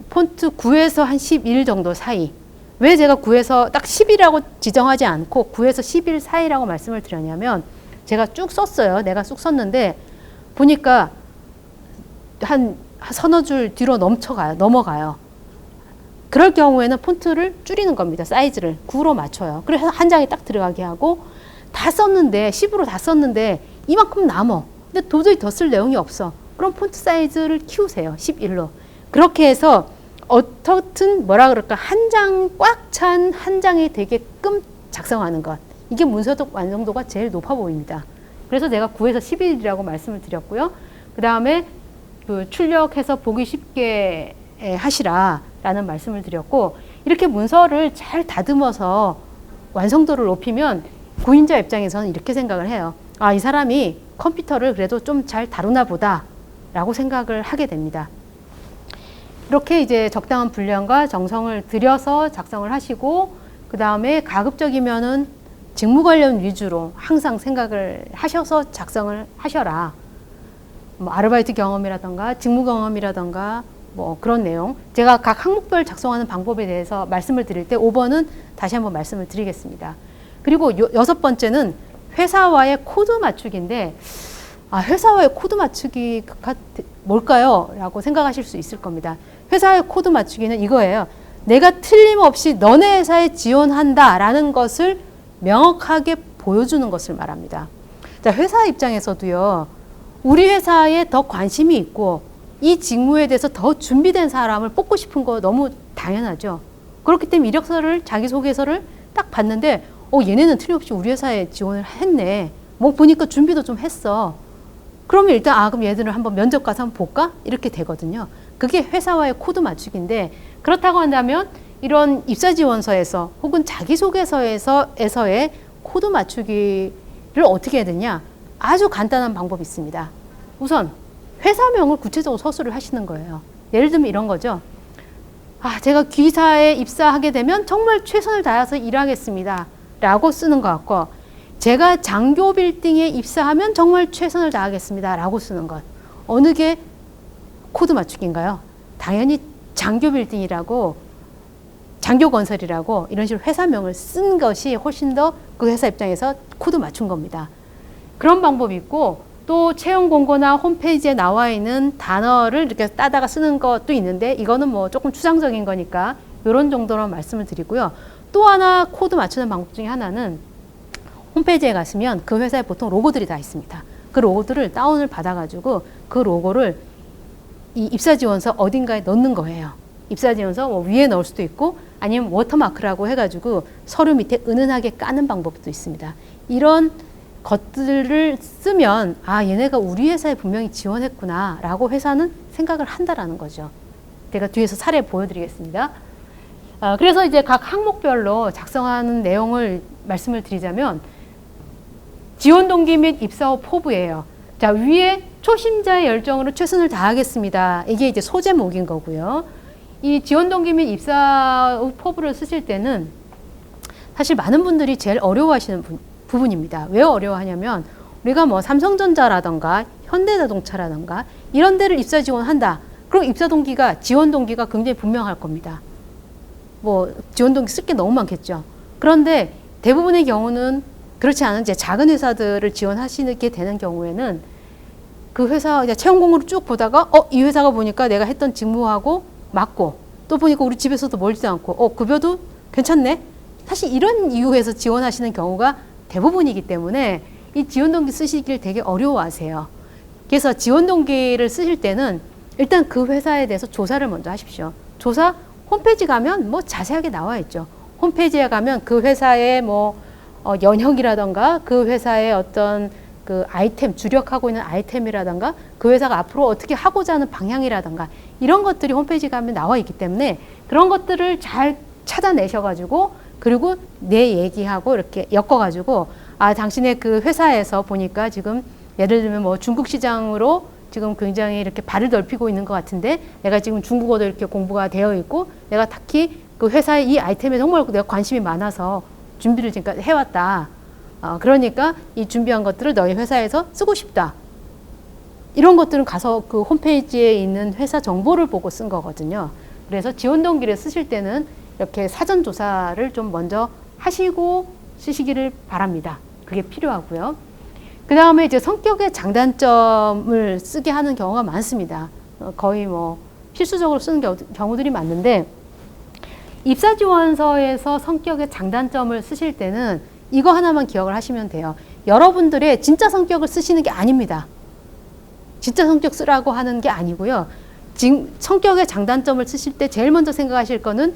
폰트 9에서 한 11 정도 사이. 왜 제가 9에서 딱 10이라고 지정하지 않고 9에서 11 사이라고 말씀을 드렸냐면 제가 쭉 썼어요. 내가 쭉 썼는데 보니까 한 서너 줄 뒤로 넘어가요. 그럴 경우에는 폰트를 줄이는 겁니다. 사이즈를 9로 맞춰요. 그래서 한 장이 딱 들어가게 하고 다 썼는데 10으로 다 썼는데 이만큼 남어. 근데 도저히 더 쓸 내용이 없어. 그럼 폰트 사이즈를 키우세요. 11로. 그렇게 해서 어떻든 뭐라 그럴까 한 장 꽉 찬 한 장이 되게끔 작성하는 것. 이게 문서적 완성도가 제일 높아 보입니다. 그래서 제가 9에서 11이라고 말씀을 드렸고요. 그 다음에 그 출력해서 보기 쉽게 하시라라는 말씀을 드렸고 이렇게 문서를 잘 다듬어서 완성도를 높이면 구인자 입장에서는 이렇게 생각을 해요. 아, 이 사람이 컴퓨터를 그래도 좀 잘 다루나 보다 라고 생각을 하게 됩니다. 이렇게 이제 적당한 분량과 정성을 들여서 작성을 하시고 그 다음에 가급적이면은 직무 관련 위주로 항상 생각을 하셔서 작성을 하셔라. 뭐 아르바이트 경험이라던가 직무 경험이라던가 뭐 그런 내용. 제가 각 항목별 작성하는 방법에 대해서 말씀을 드릴 때 5번은 다시 한번 말씀을 드리겠습니다. 그리고 6번째는 회사와의 코드 맞추기인데 회사와의 코드 맞추기가 뭘까요? 라고 생각하실 수 있을 겁니다. 회사의 코드 맞추기는 이거예요. 내가 틀림없이 너네 회사에 지원한다 라는 것을 명확하게 보여주는 것을 말합니다. 자, 회사 입장에서도요. 우리 회사에 더 관심이 있고 이 직무에 대해서 더 준비된 사람을 뽑고 싶은 거 너무 당연하죠. 그렇기 때문에 이력서를 자기소개서를 딱 봤는데 얘네는 틀림없이 우리 회사에 지원을 했네. 뭐 보니까 준비도 좀 했어. 그러면 일단 그럼 얘들을 한번 면접 가서 한번 볼까? 이렇게 되거든요. 그게 회사와의 코드 맞추기인데 그렇다고 한다면 이런 입사지원서에서 혹은 자기소개서에서의 코드 맞추기를 어떻게 해야 되냐? 아주 간단한 방법이 있습니다. 우선 회사명을 구체적으로 서술을 하시는 거예요. 예를 들면 이런 거죠. 제가 기사에 입사하게 되면 정말 최선을 다해서 일하겠습니다. 라고 쓰는 것 같고 제가 장교 빌딩에 입사하면 정말 최선을 다하겠습니다. 라고 쓰는 것. 어느 게 코드 맞추기인가요? 당연히 장교 빌딩이라고 장교건설이라고 이런 식으로 회사명을 쓴 것이 훨씬 더 그 회사 입장에서 코드 맞춘 겁니다. 그런 방법이 있고 또 채용 공고나 홈페이지에 나와 있는 단어를 이렇게 따다가 쓰는 것도 있는데 이거는 뭐 조금 추상적인 거니까 이런 정도로 말씀을 드리고요. 또 하나 코드 맞추는 방법 중에 하나는 홈페이지에 가시면 그 회사에 보통 로고들이 다 있습니다. 그 로고들을 다운을 받아가지고 그 로고를 이 입사지원서 어딘가에 넣는 거예요. 입사지원서 위에 넣을 수도 있고 아니면 워터마크라고 해가지고 서류 밑에 은은하게 까는 방법도 있습니다. 이런 것들을 쓰면 얘네가 우리 회사에 분명히 지원했구나 라고 회사는 생각을 한다라는 거죠. 제가 뒤에서 사례 보여드리겠습니다. 그래서 이제 각 항목별로 작성하는 내용을 말씀을 드리자면 지원 동기 및 입사 후 포부예요. 자, 위에 초심자의 열정으로 최선을 다하겠습니다. 이게 이제 소제목인 거고요. 이 지원 동기 및 입사 후 포부를 쓰실 때는 사실 많은 분들이 제일 어려워하시는 부분입니다. 왜 어려워하냐면 우리가 뭐 삼성전자라던가 현대자동차라던가 이런 데를 입사 지원한다. 그럼 입사 동기가 지원 동기가 굉장히 분명할 겁니다. 뭐 지원 동기 쓸 게 너무 많겠죠. 그런데 대부분의 경우는 그렇지 않은 이제 작은 회사들을 지원하시게 되는 경우에는 그 회사 이제 채용 공고를 쭉 보다가 이 회사가 보니까 내가 했던 직무하고 맞고 또 보니까 우리 집에서도 멀지도 않고 급여도 괜찮네. 사실 이런 이유에서 지원하시는 경우가 대부분이기 때문에 이 지원 동기 쓰시기를 되게 어려워하세요. 그래서 지원 동기를 쓰실 때는 일단 그 회사에 대해서 조사를 먼저 하십시오. 조사 홈페이지 가면 뭐 자세하게 나와 있죠. 홈페이지에 가면 그 회사의 뭐 연형이라던가 그 회사의 어떤 그 아이템, 주력하고 있는 아이템이라던가 그 회사가 앞으로 어떻게 하고자 하는 방향이라던가 이런 것들이 홈페이지에 가면 나와 있기 때문에 그런 것들을 잘 찾아내셔가지고 그리고 내 얘기하고 이렇게 엮어가지고 당신의 그 회사에서 보니까 지금 예를 들면 뭐 중국 시장으로 지금 굉장히 이렇게 발을 넓히고 있는 것 같은데 내가 지금 중국어도 이렇게 공부가 되어 있고 내가 특히 그 회사의 이 아이템에 정말 내가 관심이 많아서 준비를 지금까지 해왔다. 그러니까 이 준비한 것들을 너희 회사에서 쓰고 싶다. 이런 것들은 가서 그 홈페이지에 있는 회사 정보를 보고 쓴 거거든요. 그래서 지원 동기를 쓰실 때는 이렇게 사전 조사를 좀 먼저 하시고 쓰시기를 바랍니다. 그게 필요하고요. 그 다음에 이제 성격의 장단점을 쓰게 하는 경우가 많습니다. 거의 뭐 필수적으로 쓰는 경우들이 많은데 입사 지원서에서 성격의 장단점을 쓰실 때는 이거 하나만 기억을 하시면 돼요. 여러분들의 진짜 성격을 쓰시는 게 아닙니다. 진짜 성격 쓰라고 하는 게 아니고요. 지금 성격의 장단점을 쓰실 때 제일 먼저 생각하실 거는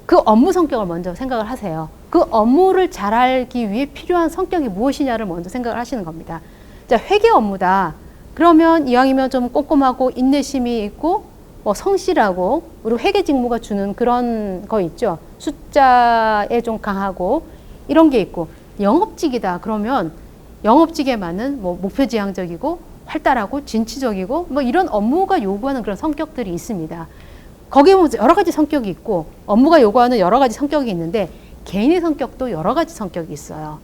그 업무 성격을 먼저 생각을 하세요. 그 업무를 잘 알기 위해 필요한 성격이 무엇이냐를 먼저 생각을 하시는 겁니다. 자, 회계 업무다. 그러면 이왕이면 좀 꼼꼼하고 인내심이 있고 성실하고 우리 회계 직무가 주는 그런 거 있죠. 숫자에 좀 강하고 이런 게 있고 영업직이다. 그러면 영업직에 맞는 뭐 목표지향적이고 활달하고 진취적이고 뭐 이런 업무가 요구하는 그런 성격들이 있습니다. 거기에 보면 여러 가지 성격이 있고 업무가 요구하는 여러 가지 성격이 있는데 개인의 성격도 여러 가지 성격이 있어요.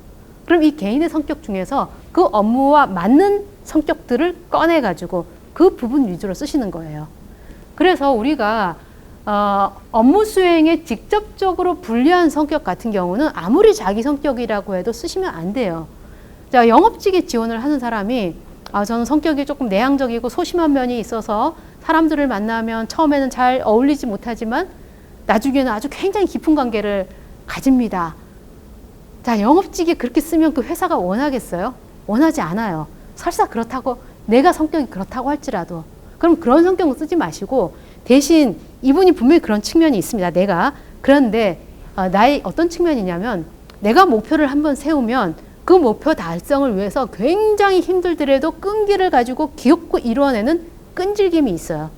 그럼 이 개인의 성격 중에서 그 업무와 맞는 성격들을 꺼내가지고 그 부분 위주로 쓰시는 거예요. 그래서 우리가 업무 수행에 직접적으로 불리한 성격 같은 경우는 아무리 자기 성격이라고 해도 쓰시면 안 돼요. 자, 영업직에 지원을 하는 사람이 저는 성격이 조금 내향적이고 소심한 면이 있어서 사람들을 만나면 처음에는 잘 어울리지 못하지만 나중에는 아주 굉장히 깊은 관계를 가집니다. 자, 영업직에 그렇게 쓰면 그 회사가 원하겠어요? 원하지 않아요. 설사 그렇다고 내가 성격이 그렇다고 할지라도 그럼 그런 성격은 쓰지 마시고 대신 이분이 분명히 그런 측면이 있습니다. 그런데 나의 어떤 측면이냐면 내가 목표를 한번 세우면 그 목표 달성을 위해서 굉장히 힘들더라도 끈기를 가지고 기어코 이루어내는 끈질김이 있어요.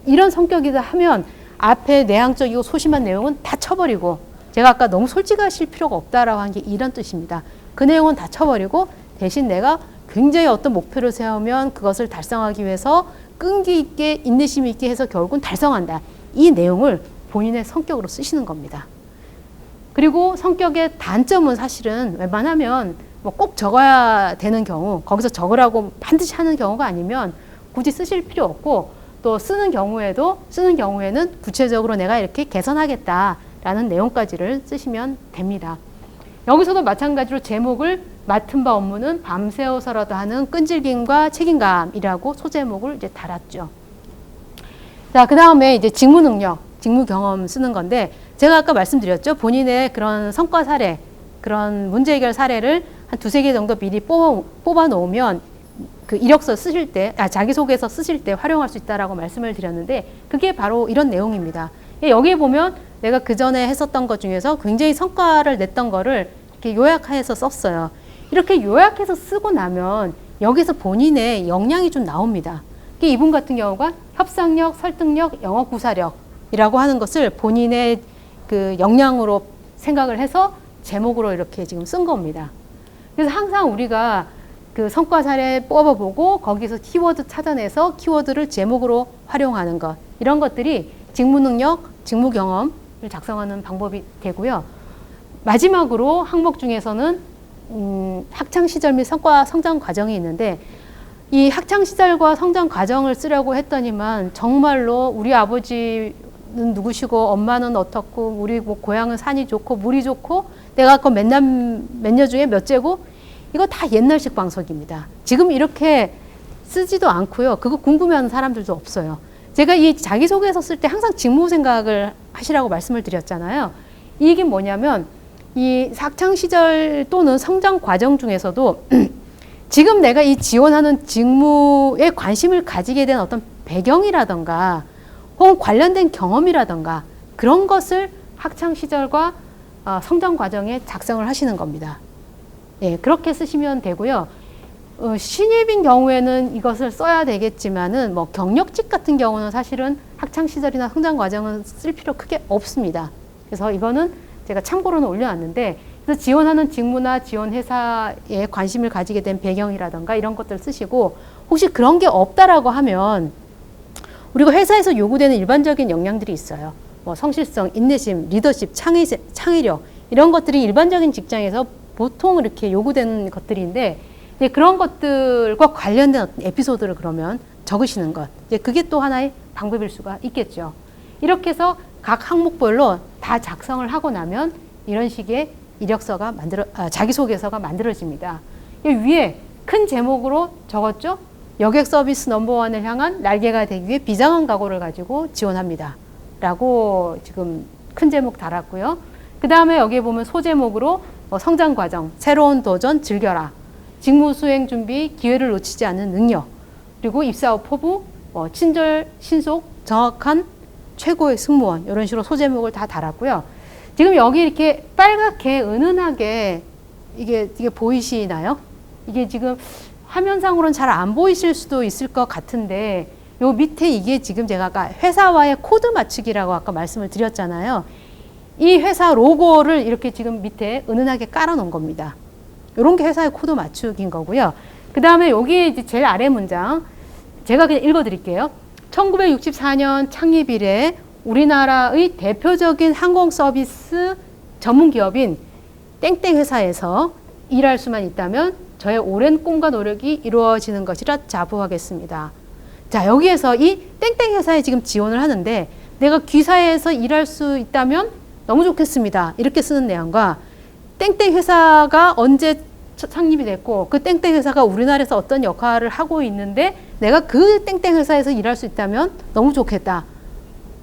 이런 성격이다 하면 앞에 내향적이고 소심한 내용은 다 쳐버리고 제가 아까 너무 솔직하실 필요가 없다라고 한 게 이런 뜻입니다. 그 내용은 다 쳐버리고 대신 내가 굉장히 어떤 목표를 세우면 그것을 달성하기 위해서 끈기 있게 인내심 있게 해서 결국은 달성한다. 이 내용을 본인의 성격으로 쓰시는 겁니다. 그리고 성격의 단점은 사실은 웬만하면 뭐 꼭 적어야 되는 경우 거기서 적으라고 반드시 하는 경우가 아니면 굳이 쓰실 필요 없고 또 쓰는 경우에는 구체적으로 내가 이렇게 개선하겠다라는 내용까지를 쓰시면 됩니다. 여기서도 마찬가지로 제목을 맡은 바 업무는 밤새워서라도 하는 끈질김과 책임감이라고 소제목을 이제 달았죠. 자, 그 다음에 이제 직무 능력, 직무 경험 쓰는 건데 제가 아까 말씀드렸죠. 본인의 그런 성과 사례, 그런 문제 해결 사례를 한 두세 개 정도 미리 뽑아 놓으면 그 이력서 쓰실 때, 자기소개서 쓰실 때 활용할 수 있다라고 말씀을 드렸는데 그게 바로 이런 내용입니다. 여기에 보면 내가 그 전에 했었던 것 중에서 굉장히 성과를 냈던 거를 이렇게 요약해서 썼어요. 이렇게 요약해서 쓰고 나면 여기서 본인의 역량이 좀 나옵니다. 이분 같은 경우가 협상력, 설득력, 영어 구사력이라고 하는 것을 본인의 그 역량으로 생각을 해서 제목으로 이렇게 지금 쓴 겁니다. 그래서 항상 우리가 그 성과 사례 뽑아보고 거기서 키워드 찾아내서 키워드를 제목으로 활용하는 것, 이런 것들이 직무 능력, 직무 경험을 작성하는 방법이 되고요. 마지막으로 항목 중에서는 학창 시절 및 성장 과정이 있는데, 이 학창 시절과 성장 과정을 쓰려고 했더니만 정말로 우리 아버지는 누구시고 엄마는 어떻고 우리 뭐 고향은 산이 좋고 물이 좋고 내가 그 몇 년 중에 몇째고, 이거 다 옛날식 방석입니다. 지금 이렇게 쓰지도 않고요. 그거 궁금해하는 사람들도 없어요. 제가 이 자기소개서 쓸 때 항상 직무 생각을 하시라고 말씀을 드렸잖아요. 이게 뭐냐면 이 학창 시절 또는 성장 과정 중에서도 지금 내가 이 지원하는 직무에 관심을 가지게 된 어떤 배경이라던가 혹은 관련된 경험이라던가 그런 것을 학창 시절과 성장 과정에 작성을 하시는 겁니다. 예, 그렇게 쓰시면 되고요. 신입인 경우에는 이것을 써야 되겠지만은 뭐 경력직 같은 경우는 사실은 학창 시절이나 성장 과정은 쓸 필요 크게 없습니다. 그래서 이거는 제가 참고로는 올려놨는데, 그래서 지원하는 직무나 지원 회사에 관심을 가지게 된 배경이라던가 이런 것들 쓰시고, 혹시 그런 게 없다라고 하면 우리가 회사에서 요구되는 일반적인 역량들이 있어요. 뭐 성실성, 인내심, 리더십, 창의력 이런 것들이 일반적인 직장에서 보통 이렇게 요구되는 것들인데, 이제 그런 것들과 관련된 어떤 에피소드를 그러면 적으시는 것, 이제 그게 또 하나의 방법일 수가 있겠죠. 이렇게 해서 각 항목별로 다 작성을 하고 나면 이런 식의 이력서가 자기소개서가 만들어집니다. 위에 큰 제목으로 적었죠. 여객 서비스 넘버원을 향한 날개가 되기 위해 비장한 각오를 가지고 지원합니다. 라고 지금 큰 제목 달았고요. 그 다음에 여기에 보면 소제목으로 성장 과정, 새로운 도전 즐겨라, 직무 수행 준비, 기회를 놓치지 않는 능력, 그리고 입사 후 포부, 친절, 신속, 정확한 최고의 승무원, 이런 식으로 소제목을 다 달았고요. 지금 여기 이렇게 빨갛게 은은하게 이게 보이시나요? 이게 지금 화면상으로는 잘 안 보이실 수도 있을 것 같은데, 요 밑에 이게 지금 제가 아까 회사와의 코드 맞추기라고 아까 말씀을 드렸잖아요. 이 회사 로고를 이렇게 지금 밑에 은은하게 깔아 놓은 겁니다. 이런 게 회사의 코드 맞추기인 거고요. 그 다음에 여기 이제 제일 아래 문장 제가 그냥 읽어 드릴게요. 1964년 창립 이래 우리나라의 대표적인 항공 서비스 전문 기업인 땡땡 회사에서 일할 수만 있다면 저의 오랜 꿈과 노력이 이루어지는 것이라 자부하겠습니다. 자, 여기에서 이 땡땡 회사에 지금 지원을 하는데, 내가 귀사에서 일할 수 있다면 너무 좋겠습니다. 이렇게 쓰는 내용과 땡땡 회사가 언제 창립이 됐고 그 땡땡 회사가 우리나라에서 어떤 역할을 하고 있는데 내가 그 땡땡 회사에서 일할 수 있다면 너무 좋겠다.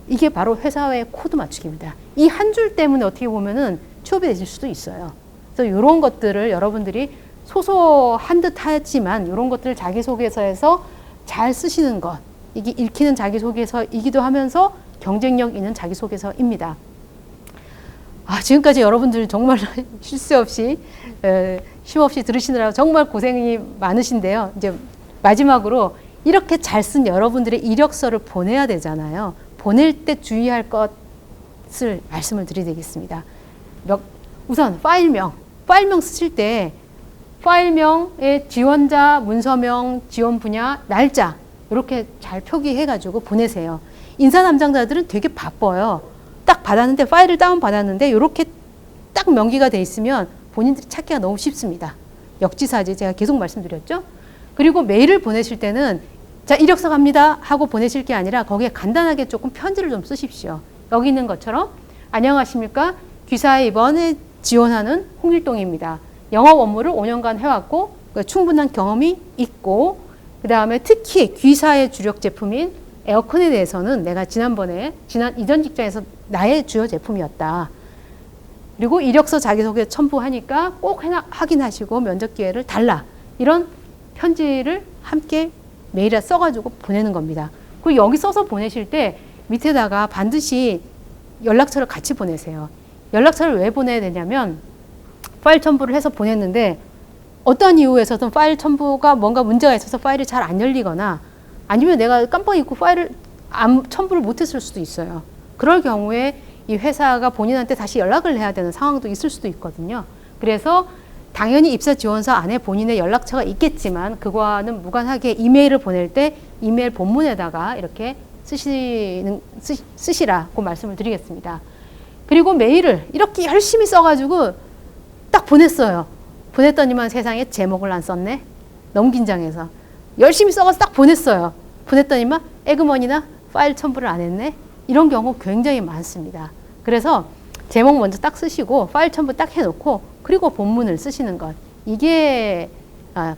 이게 바로 회사의 코드 맞추기입니다. 이 한 줄 때문에 어떻게 보면은 취업이 되실 수도 있어요. 그래서 이런 것들을 여러분들이 소소한 듯 하지만 이런 것들을 자기소개서에서 잘 쓰시는 것, 이게 읽히는 자기소개서이기도 하면서 경쟁력 있는 자기소개서입니다. 지금까지 여러분들 정말 쉴 새 없이 쉼 없이 들으시느라고 정말 고생이 많으신데요. 이제 마지막으로 이렇게 잘 쓴 여러분들의 이력서를 보내야 되잖아요. 보낼 때 주의할 것을 말씀을 드리겠습니다. 우선 파일명 쓰실 때 파일명의 지원자, 문서명, 지원 분야, 날짜 이렇게 잘 표기해가지고 보내세요. 인사 담당자들은 되게 바빠요. 딱 받았는데 파일을 다운 받았는데 이렇게 딱 명기가 돼 있으면 본인들이 찾기가 너무 쉽습니다. 역지사지 제가 계속 말씀드렸죠. 그리고 메일을 보내실 때는 자, 이력서 갑니다 하고 보내실 게 아니라 거기에 간단하게 조금 편지를 좀 쓰십시오. 여기 있는 것처럼 안녕하십니까, 귀사에 이번에 지원하는 홍일동입니다. 영업 업무를 5년간 해왔고 충분한 경험이 있고, 그 다음에 특히 귀사의 주력 제품인 에어컨에 대해서는 내가 지난 이전 직장에서 나의 주요 제품이었다. 그리고 이력서 자기소개 첨부하니까 꼭 확인하시고 면접 기회를 달라. 이런 편지를 함께 메일에 써가지고 보내는 겁니다. 그리고 여기 써서 보내실 때 밑에다가 반드시 연락처를 같이 보내세요. 연락처를 왜 보내야 되냐면 파일 첨부를 해서 보냈는데 어떤 이유에서든 파일 첨부가 뭔가 문제가 있어서 파일이 잘 안 열리거나 아니면 내가 깜빡 잊고 파일을 첨부를 못했을 수도 있어요. 그럴 경우에 이 회사가 본인한테 다시 연락을 해야 되는 상황도 있을 수도 있거든요. 그래서 당연히 입사 지원서 안에 본인의 연락처가 있겠지만 그거와는 무관하게 이메일을 보낼 때 이메일 본문에다가 이렇게 쓰시라고 말씀을 드리겠습니다. 그리고 메일을 이렇게 열심히 써가지고 딱 보냈어요. 보냈더니만 세상에 제목을 안 썼네. 너무 긴장해서. 열심히 써가지고 딱 보냈어요. 보냈더니만 에그머니나 파일 첨부를 안 했네. 이런 경우 굉장히 많습니다. 그래서 제목 먼저 딱 쓰시고 파일 첨부 딱 해놓고 그리고 본문을 쓰시는 것. 이게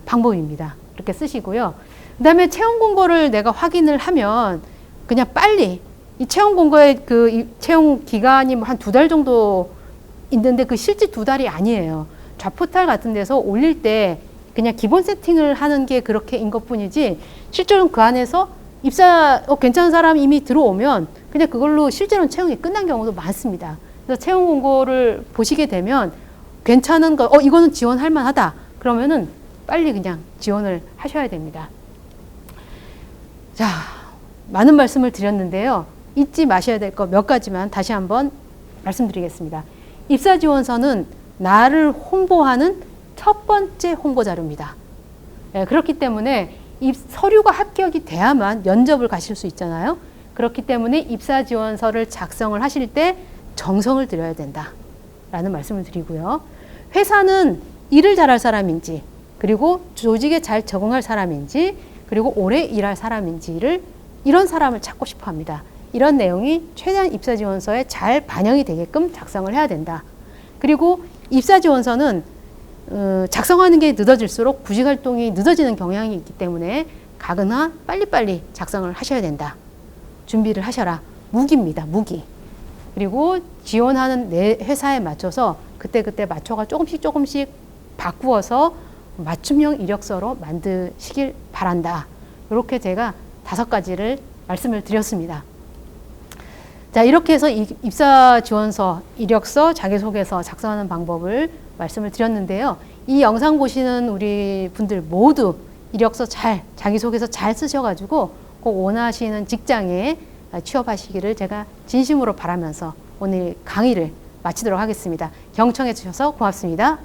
방법입니다. 이렇게 쓰시고요. 그 다음에 채용 공고를 내가 확인을 하면 그냥 빨리 이 채용 공고의 이 채용 기간이 한 2달 정도 있는데 그 실제 2달이 아니에요. 잡포탈 같은 데서 올릴 때 그냥 기본 세팅을 하는 게 그렇게인 것 뿐이지 실제로는 그 안에서 입사 괜찮은 사람 이미 들어오면 그냥 그걸로 실제로는 채용이 끝난 경우도 많습니다. 그래서 채용 공고를 보시게 되면 괜찮은 거, 이거는 지원할 만하다. 그러면은 빨리 그냥 지원을 하셔야 됩니다. 자, 많은 말씀을 드렸는데요. 잊지 마셔야 될 거 몇 가지만 다시 한번 말씀드리겠습니다. 입사 지원서는 나를 홍보하는 첫 번째 홍보 자료입니다. 그렇기 때문에 서류가 합격이 돼야만 면접을 가실 수 있잖아요. 그렇기 때문에 입사 지원서를 작성을 하실 때 정성을 들여야 된다라는 말씀을 드리고요. 회사는 일을 잘할 사람인지 그리고 조직에 잘 적응할 사람인지 그리고 오래 일할 사람인지를 이런 사람을 찾고 싶어 합니다. 이런 내용이 최대한 입사 지원서에 잘 반영이 되게끔 작성을 해야 된다. 그리고 입사 지원서는 작성하는 게 늦어질수록 구직 활동이 늦어지는 경향이 있기 때문에 가거나 빨리빨리 작성을 하셔야 된다. 준비를 하셔라. 무기입니다. 무기. 그리고 지원하는 내 회사에 맞춰서 그때그때 맞춰가 조금씩 바꾸어서 맞춤형 이력서로 만드시길 바란다. 이렇게 제가 5가지를 말씀을 드렸습니다. 자, 이렇게 해서 입사 지원서, 이력서, 자기소개서 작성하는 방법을 말씀을 드렸는데요. 이 영상 보시는 우리 분들 모두 이력서 자기소개서 잘 쓰셔가지고 꼭 원하시는 직장에 취업하시기를 제가 진심으로 바라면서 오늘 강의를 마치도록 하겠습니다. 경청해 주셔서 고맙습니다.